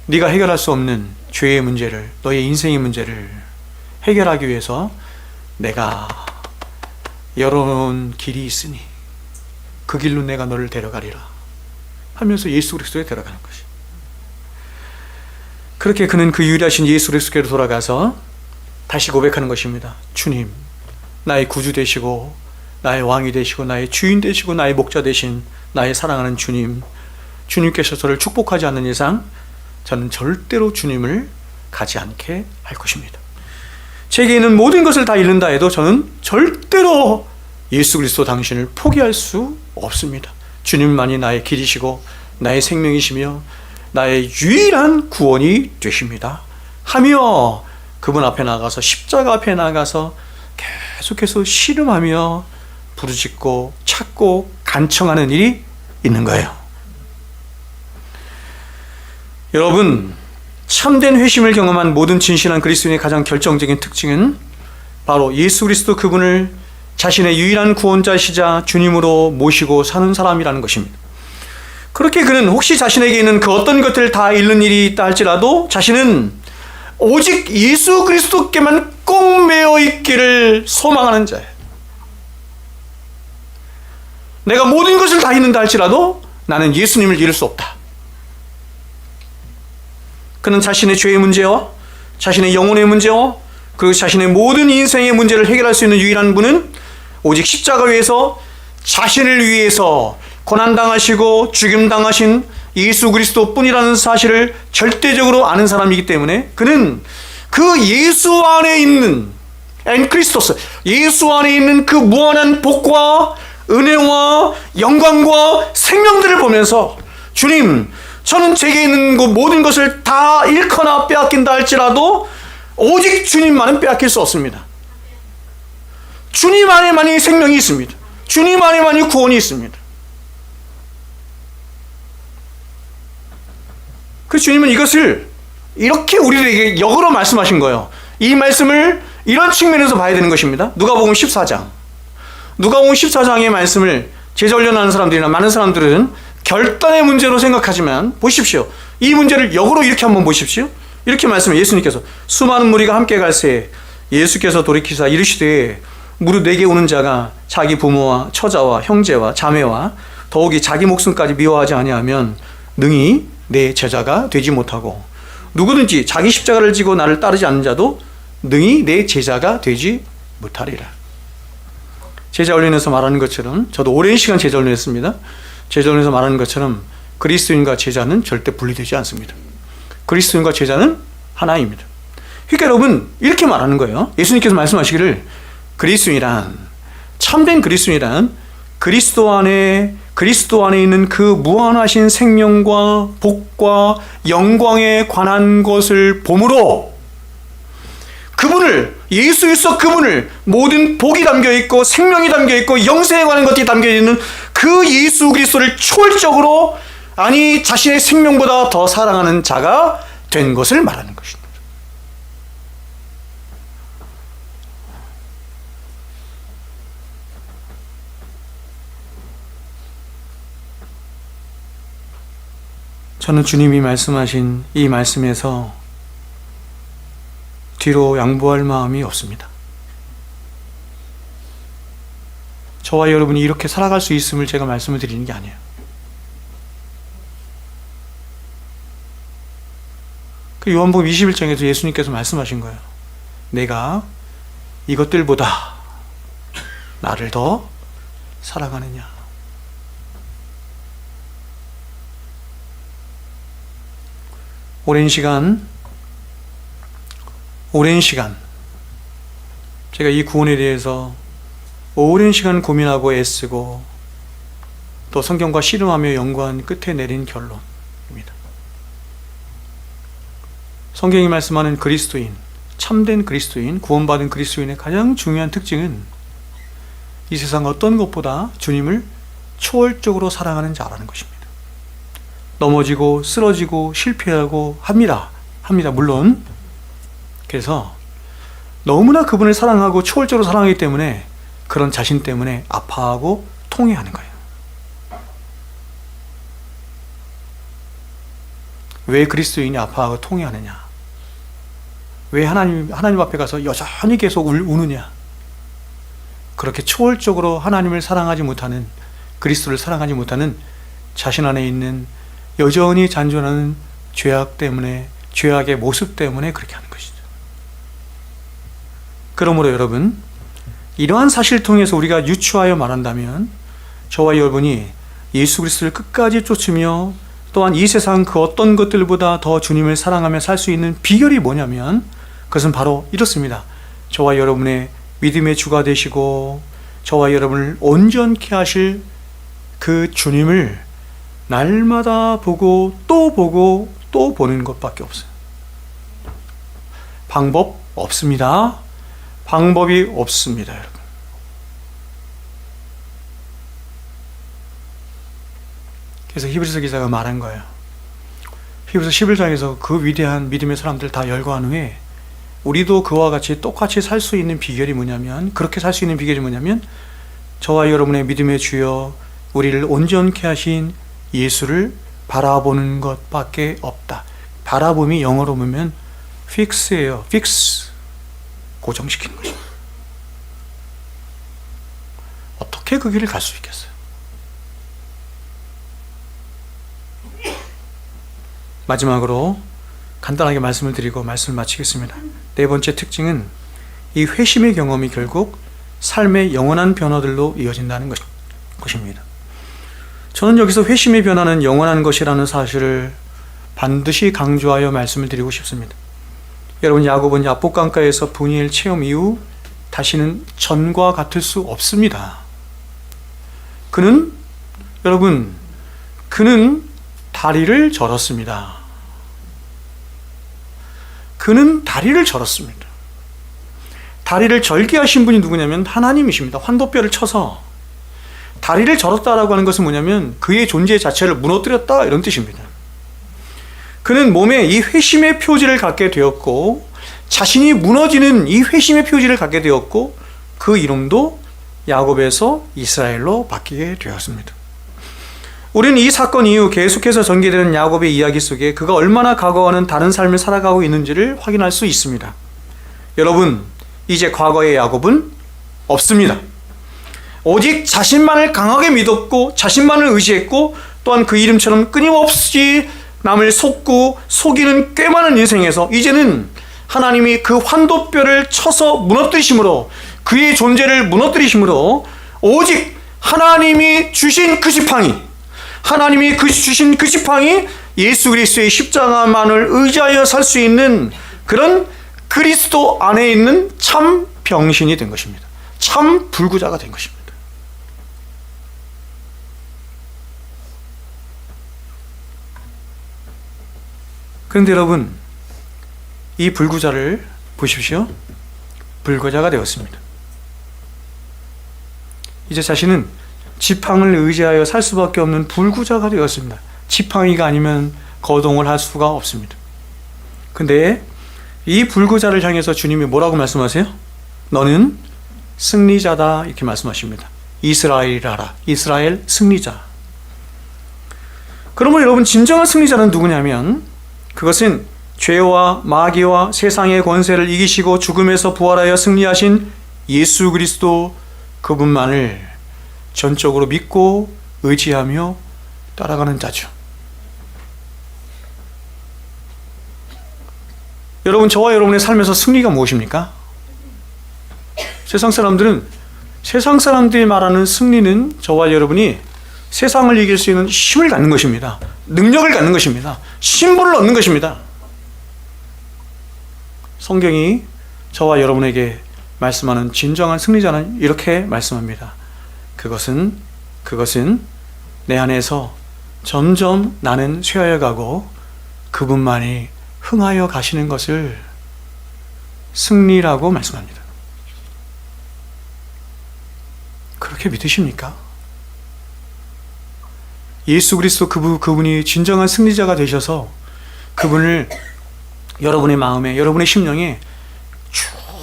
Speaker 1: 네가 해결할 수 없는 죄의 문제를, 너의 인생의 문제를 해결하기 위해서 내가 열어놓은 길이 있으니 그 길로 내가 너를 데려가리라 하면서 예수 그리스도에 데려가는 것이. 그렇게 그는 그 유일하신 예수 그리스도께로 돌아가서 다시 고백하는 것입니다. 주님, 나의 구주 되시고 나의 왕이 되시고 나의 주인 되시고 나의 목자 되신 나의 사랑하는 주님, 주님께서 저를 축복하지 않는 이상 저는 절대로 주님을 가지 않게 할 것입니다. 제게 있는 모든 것을 다 잃는다 해도 저는 절대로 예수 그리스도 당신을 포기할 수 없습니다. 주님만이 나의 길이시고 나의 생명이시며 나의 유일한 구원이 되십니다 하며 그분 앞에 나가서, 십자가 앞에 나가서 계속해서 씨름하며 부르짖고 찾고 간청하는 일이 있는 거예요. 여러분, 참된 회심을 경험한 모든 진실한 그리스도인의 가장 결정적인 특징은 바로 예수 그리스도 그분을 자신의 유일한 구원자시자 주님으로 모시고 사는 사람이라는 것입니다. 그렇게 그는 혹시 자신에게 있는 그 어떤 것들을 다 잃는 일이 있다 할지라도 자신은 오직 예수 그리스도께만 꼭 매어 있기를 소망하는 자예요. 내가 모든 것을 다 잃는다 할지라도 나는 예수님을 잃을 수 없다. 그는 자신의 죄의 문제와 자신의 영혼의 문제와 그리고 자신의 모든 인생의 문제를 해결할 수 있는 유일한 분은 오직 십자가 위에서 자신을 위해서 고난당하시고 죽임당하신 예수 그리스도 뿐이라는 사실을 절대적으로 아는 사람이기 때문에 그는 그 예수 안에 있는 엔크리스토스, 예수 안에 있는 그 무한한 복과 은혜와 영광과 생명들을 보면서 주님, 저는 제게 있는 그 모든 것을 다 잃거나 빼앗긴다 할지라도 오직 주님만은 빼앗길 수 없습니다. 주님 안에만이 생명이 있습니다. 주님 안에만이 구원이 있습니다. 그 주님은 이것을 이렇게 우리에게 역으로 말씀하신 거예요. 이 말씀을 이런 측면에서 봐야 되는 것입니다. 누가복음 14장. 누가복음 14장의 말씀을 제자훈련하는 사람들이나 많은 사람들은 결단의 문제로 생각하지만 보십시오. 이 문제를 역으로 이렇게 한번 보십시오. 이렇게 말씀해 예수님께서 수많은 무리가 함께 갈새 예수께서 돌이키사 이르시되 무릇 내게 오는 자가 자기 부모와 처자와 형제와 자매와 더욱이 자기 목숨까지 미워하지 아니하면 능히 내 제자가 되지 못하고 누구든지 자기 십자가를 지고 나를 따르지 않는 자도 능히 내 제자가 되지 못하리라. 제자훈련에서 말하는 것처럼 저도 오랜 시간 제자훈련했습니다. 제자훈련에서 말하는 것처럼 그리스도인과 제자는 절대 분리되지 않습니다. 그리스도인과 제자는 하나입니다. 그러니까 여러분 이렇게 말하는 거예요. 예수님께서 말씀하시기를 그리스도인이란, 참된 그리스도인이란 그리스도 안에 있는 그 무한하신 생명과 복과 영광에 관한 것을 보므로 그분을, 예수 그리스도 그분을, 모든 복이 담겨있고 생명이 담겨있고 영생에 관한 것들이 담겨있는 그 예수 그리스도를 초월적으로, 아니 자신의 생명보다 더 사랑하는 자가 된 것을 말하는 것입니다. 저는 주님이 말씀하신 이 말씀에서 뒤로 양보할 마음이 없습니다. 저와 여러분이 이렇게 살아갈 수 있음을 제가 말씀을 드리는 게 아니에요. 그 요한복음 21장에서 예수님께서 말씀하신 거예요. 내가 이것들보다 나를 더 사랑하느냐. 오랜 시간 제가 이 구원에 대해서 오랜 시간 고민하고 애쓰고 또 성경과 씨름하며 연구한 끝에 내린 결론입니다. 성경이 말씀하는 그리스도인, 참된 그리스도인, 구원받은 그리스도인의 가장 중요한 특징은 이 세상 어떤 것보다 주님을 초월적으로 사랑하는 자라는 것입니다. 넘어지고 쓰러지고 실패하고 합니다. 물론. 그래서 너무나 그분을 사랑하고 초월적으로 사랑하기 때문에 그런 자신 때문에 아파하고 통회하는 거예요. 왜 그리스도인이 아파하고 통회하느냐? 왜 하나님 앞에 가서 여전히 계속 우느냐? 그렇게 초월적으로 하나님을 사랑하지 못하는, 그리스도를 사랑하지 못하는 자신 안에 있는 여전히 잔존하는 죄악 때문에, 죄악의 모습 때문에 그렇게 하는 것이죠. 그러므로 여러분, 이러한 사실을 통해서 우리가 유추하여 말한다면, 저와 여러분이 예수 그리스도를 끝까지 쫓으며 또한 이 세상 그 어떤 것들보다 더 주님을 사랑하며 살 수 있는 비결이 뭐냐면, 그것은 바로 이렇습니다. 저와 여러분의 믿음의 주가 되시고 저와 여러분을 온전케 하실 그 주님을 날마다 보고 또 보는 것밖에 없어요. 방법 없습니다. 방법이 없습니다, 여러분. 그래서 히브리서 기자가 말한 거예요. 히브리서 11장에서 그 위대한 믿음의 사람들 다 열거한 후에 우리도 그와 같이 똑같이 살 수 있는 비결이 뭐냐면, 그렇게 살 수 있는 비결이 뭐냐면, 저와 여러분의 믿음의 주여 우리를 온전케 하신 예수를 바라보는 것밖에 없다. 바라봄이 영어로 보면 fix예요. fix. 고정시키는 거죠. 어떻게 그 길을 갈 수 있겠어요? 마지막으로 간단하게 말씀을 드리고 말씀을 마치겠습니다. 네 번째 특징은 이 회심의 경험이 결국 삶의 영원한 변화들로 이어진다는 것입니다. 저는 여기서 회심의 변화는 영원한 것이라는 사실을 반드시 강조하여 말씀을 드리고 싶습니다. 여러분, 야곱은 야복강가에서 분이엘 체험 이후 다시는 전과 같을 수 없습니다. 그는 다리를 절었습니다. 그는 다리를 절었습니다. 다리를 절게 하신 분이 누구냐면 하나님이십니다. 환도뼈를 쳐서. 다리를 절었다라고 하는 것은 뭐냐면 그의 존재 자체를 무너뜨렸다, 이런 뜻입니다. 그는 몸에 이 회심의 표지를 갖게 되었고, 자신이 무너지는 이 회심의 표지를 갖게 되었고, 그 이름도 야곱에서 이스라엘로 바뀌게 되었습니다. 우리는 이 사건 이후 계속해서 전개되는 야곱의 이야기 속에 그가 얼마나 과거와는 다른 삶을 살아가고 있는지를 확인할 수 있습니다. 여러분, 이제 과거의 야곱은 없습니다. 오직 자신만을 강하게 믿었고 자신만을 의지했고, 또한 그 이름처럼 끊임없이 남을 속고 속이는 꽤 많은 인생에서 이제는 하나님이 그 환도뼈를 쳐서 무너뜨리심으로, 그의 존재를 무너뜨리심으로 오직 하나님이 주신 그 지팡이, 하나님이 주신 그 지팡이, 예수 그리스도의 십자가만을 의지하여 살 수 있는 그런 그리스도 안에 있는 참 병신이 된 것입니다. 참 불구자가 된 것입니다. 그런데 여러분, 이 불구자를 보십시오. 불구자가 되었습니다. 이제 자신은 지팡이를 의지하여 살 수밖에 없는 불구자가 되었습니다. 지팡이가 아니면 거동을 할 수가 없습니다. 근데 이 불구자를 향해서 주님이 뭐라고 말씀하세요? 너는 승리자다, 이렇게 말씀하십니다. 이스라엘이라라. 이스라엘 승리자. 그러면 여러분, 진정한 승리자는 누구냐면, 그것은 죄와 마귀와 세상의 권세를 이기시고 죽음에서 부활하여 승리하신 예수 그리스도, 그분만을 전적으로 믿고 의지하며 따라가는 자죠. 여러분, 저와 여러분의 삶에서 승리가 무엇입니까? 세상 사람들이 말하는 승리는 저와 여러분이 세상을 이길 수 있는 힘을 갖는 것입니다. 능력을 갖는 것입니다. 신분을 얻는 것입니다. 성경이 저와 여러분에게 말씀하는 진정한 승리자는 이렇게 말씀합니다. 그것은 내 안에서 점점 나는 쇠하여 가고 그분만이 흥하여 가시는 것을 승리라고 말씀합니다. 그렇게 믿으십니까? 예수 그리스도 그분이 진정한 승리자가 되셔서 그분을 여러분의 마음에, 여러분의 심령에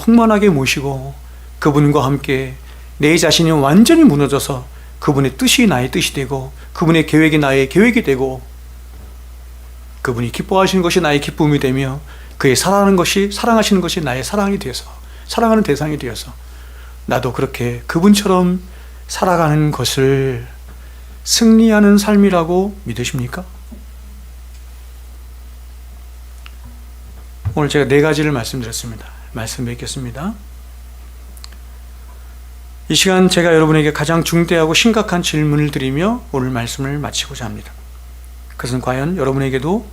Speaker 1: 충만하게 모시고 그분과 함께 내 자신이 완전히 무너져서 그분의 뜻이 나의 뜻이 되고 그분의 계획이 나의 계획이 되고 그분이 기뻐하시는 것이 나의 기쁨이 되며 그의 사랑하시는 것이 나의 사랑이 되어서 사랑하는 대상이 되어서 나도 그렇게 그분처럼 살아가는 것을 승리하는 삶이라고 믿으십니까? 오늘 제가 4가지를 말씀드렸습니다. 말씀 맺겠습니다. 이 시간 제가 여러분에게 가장 중대하고 심각한 질문을 드리며 오늘 말씀을 마치고자 합니다. 그것은 과연 여러분에게도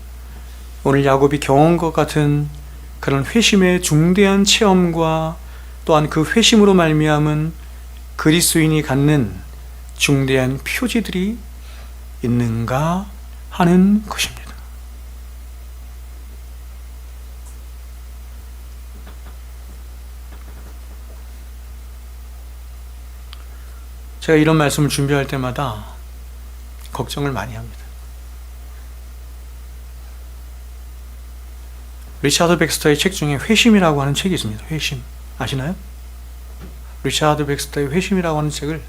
Speaker 1: 오늘 야곱이 경험한 것 같은 그런 회심의 중대한 체험과 또한 그 회심으로 말미암은 그리스도인이 갖는 중대한 표지들이 있는가 하는 것입니다. 제가 이런 말씀을 준비할 때마다 걱정을 많이 합니다. 리차드 백스터의 책 중에 회심이라고 하는 책이 있습니다. 회심. 아시나요? 리차드 백스터의 회심이라고 하는 책을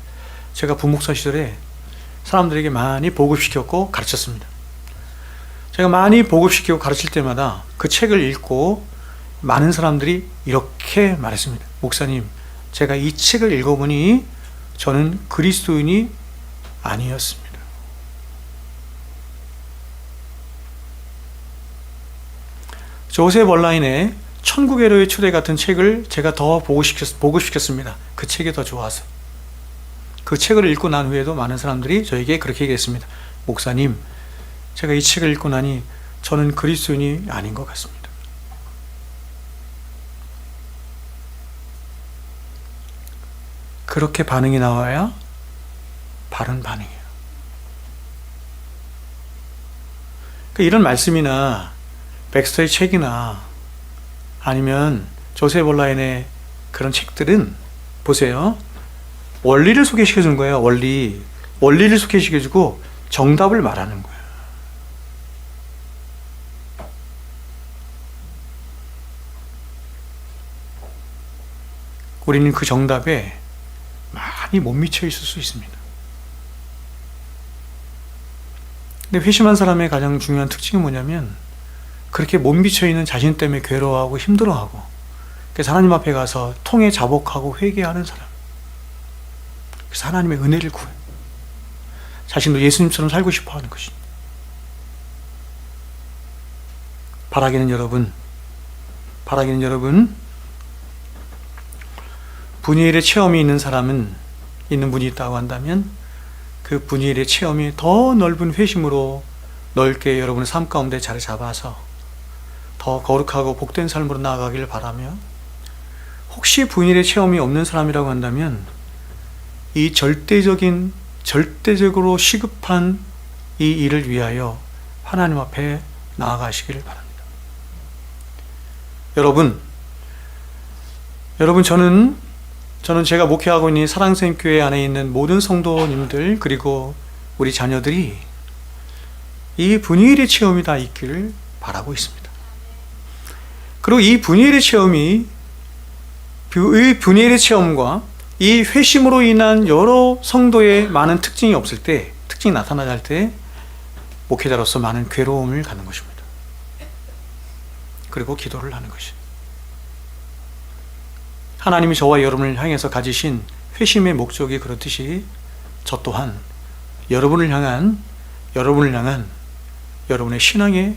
Speaker 1: 제가 부목사 시절에 사람들에게 많이 보급시켰고 가르쳤습니다. 제가 많이 보급시키고 가르칠 때마다 그 책을 읽고 많은 사람들이 이렇게 말했습니다. 목사님, 제가 이 책을 읽어보니 저는 그리스도인이 아니었습니다. 조셉 얼라인의 천국에로의 초대 같은 책을 제가 더 보급시켰습니다. 그 책이 더 좋아서. 그 책을 읽고 난 후에도 많은 사람들이 저에게 그렇게 얘기했습니다. 목사님, 제가 이 책을 읽고 나니 저는 그리스도인이 아닌 것 같습니다. 그렇게 반응이 나와야 바른 반응이에요. 그러니까 이런 말씀이나 백스터의 책이나 아니면 조셉 얼라인의 그런 책들은 보세요. 원리를 소개시켜 주는 거예요. 원리를 소개시켜 주고 정답을 말하는 거예요. 우리는 그 정답에 많이 못 미쳐 있을 수 있습니다. 근데 회심한 사람의 가장 중요한 특징이 뭐냐면 그렇게 못 미쳐 있는 자신 때문에 괴로워하고 힘들어하고 그래서 하나님 앞에 가서 통해 자복하고 회개하는 사람. 그래서 하나님의 은혜를 구해. 자신도 예수님처럼 살고 싶어 하는 것입니다. 바라기는 여러분, 분이엘의 체험이 있는 분이 있다고 한다면 그 분이엘의 체험이 더 넓은 회심으로 넓게 여러분의 삶 가운데 자리 잡아서 더 거룩하고 복된 삶으로 나아가기를 바라며, 혹시 분이엘의 체험이 없는 사람이라고 한다면 이 절대적으로 시급한 이 일을 위하여 하나님 앞에 나아가시기를 바랍니다. 여러분 저는 제가 목회하고 있는 사랑샘교회 안에 있는 모든 성도님들 그리고 우리 자녀들이 이 분이엘의 체험이 다 있기를 바라고 있습니다. 그리고 이 분이엘의 체험과 이 회심으로 인한 여러 성도의 많은 특징이 나타나지 할 때 목회자로서 많은 괴로움을 갖는 것입니다. 그리고 기도를 하는 것입니다. 하나님이 저와 여러분을 향해서 가지신 회심의 목적이 그렇듯이 저 또한 여러분을 향한 여러분의 신앙의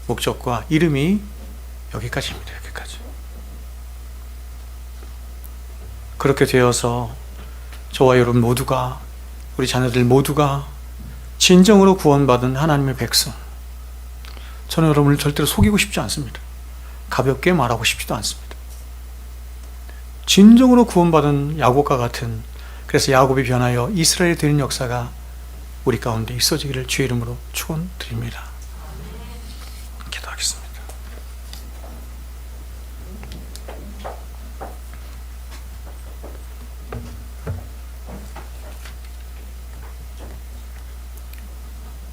Speaker 1: 목적과 이름이 여기까지입니다. 여기까지. 그렇게 되어서 저와 여러분 모두가, 우리 자녀들 모두가 진정으로 구원받은 하나님의 백성, 저는 여러분을 절대로 속이고 싶지 않습니다. 가볍게 말하고 싶지도 않습니다. 진정으로 구원받은 야곱과 같은, 그래서 야곱이 변하여 이스라엘이 되는 역사가 우리 가운데 있어지기를 주의 이름으로 축원드립니다. 기도하겠습니다.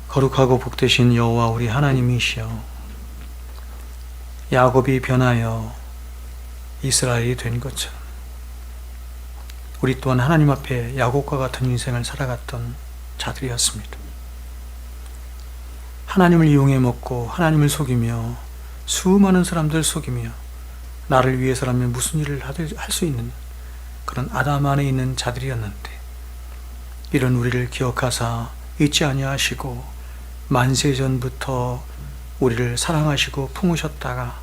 Speaker 1: 거룩하고 복되신 여호와 우리 하나님이시여, 야곱이 변하여 이스라엘이 된 것처럼 우리 또한 하나님 앞에 야곱과 같은 인생을 살아갔던 자들이었습니다. 하나님을 이용해 먹고 하나님을 속이며 수많은 사람들 속이며 나를 위해서라면 무슨 일을 할 수 있는 그런 아담 안에 있는 자들이었는데, 이런 우리를 기억하사 잊지 아니하시고 만세전부터 우리를 사랑하시고 품으셨다가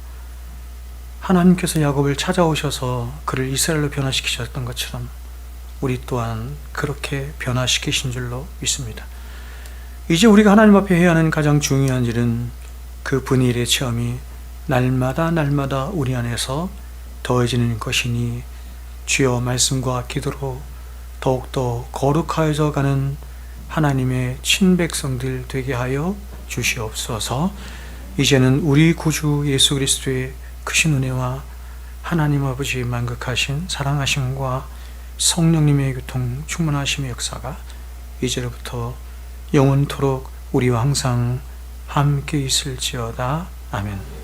Speaker 1: 하나님께서 야곱을 찾아오셔서 그를 이스라엘로 변화시키셨던 것처럼 우리 또한 그렇게 변화시키신 줄로 믿습니다. 이제 우리가 하나님 앞에 해야 하는 가장 중요한 일은 그 분일의 체험이 날마다 우리 안에서 더해지는 것이니, 주여 말씀과 기도로 더욱더 거룩하여져 가는 하나님의 친백성들 되게 하여 주시옵소서. 이제는 우리 구주 예수 그리스도의 크신 은혜와 하나님 아버지의 만극하신 사랑하심과 성령님의 교통 충만하심의 역사가 이제로부터 영원토록 우리와 항상 함께 있을지어다. 아멘.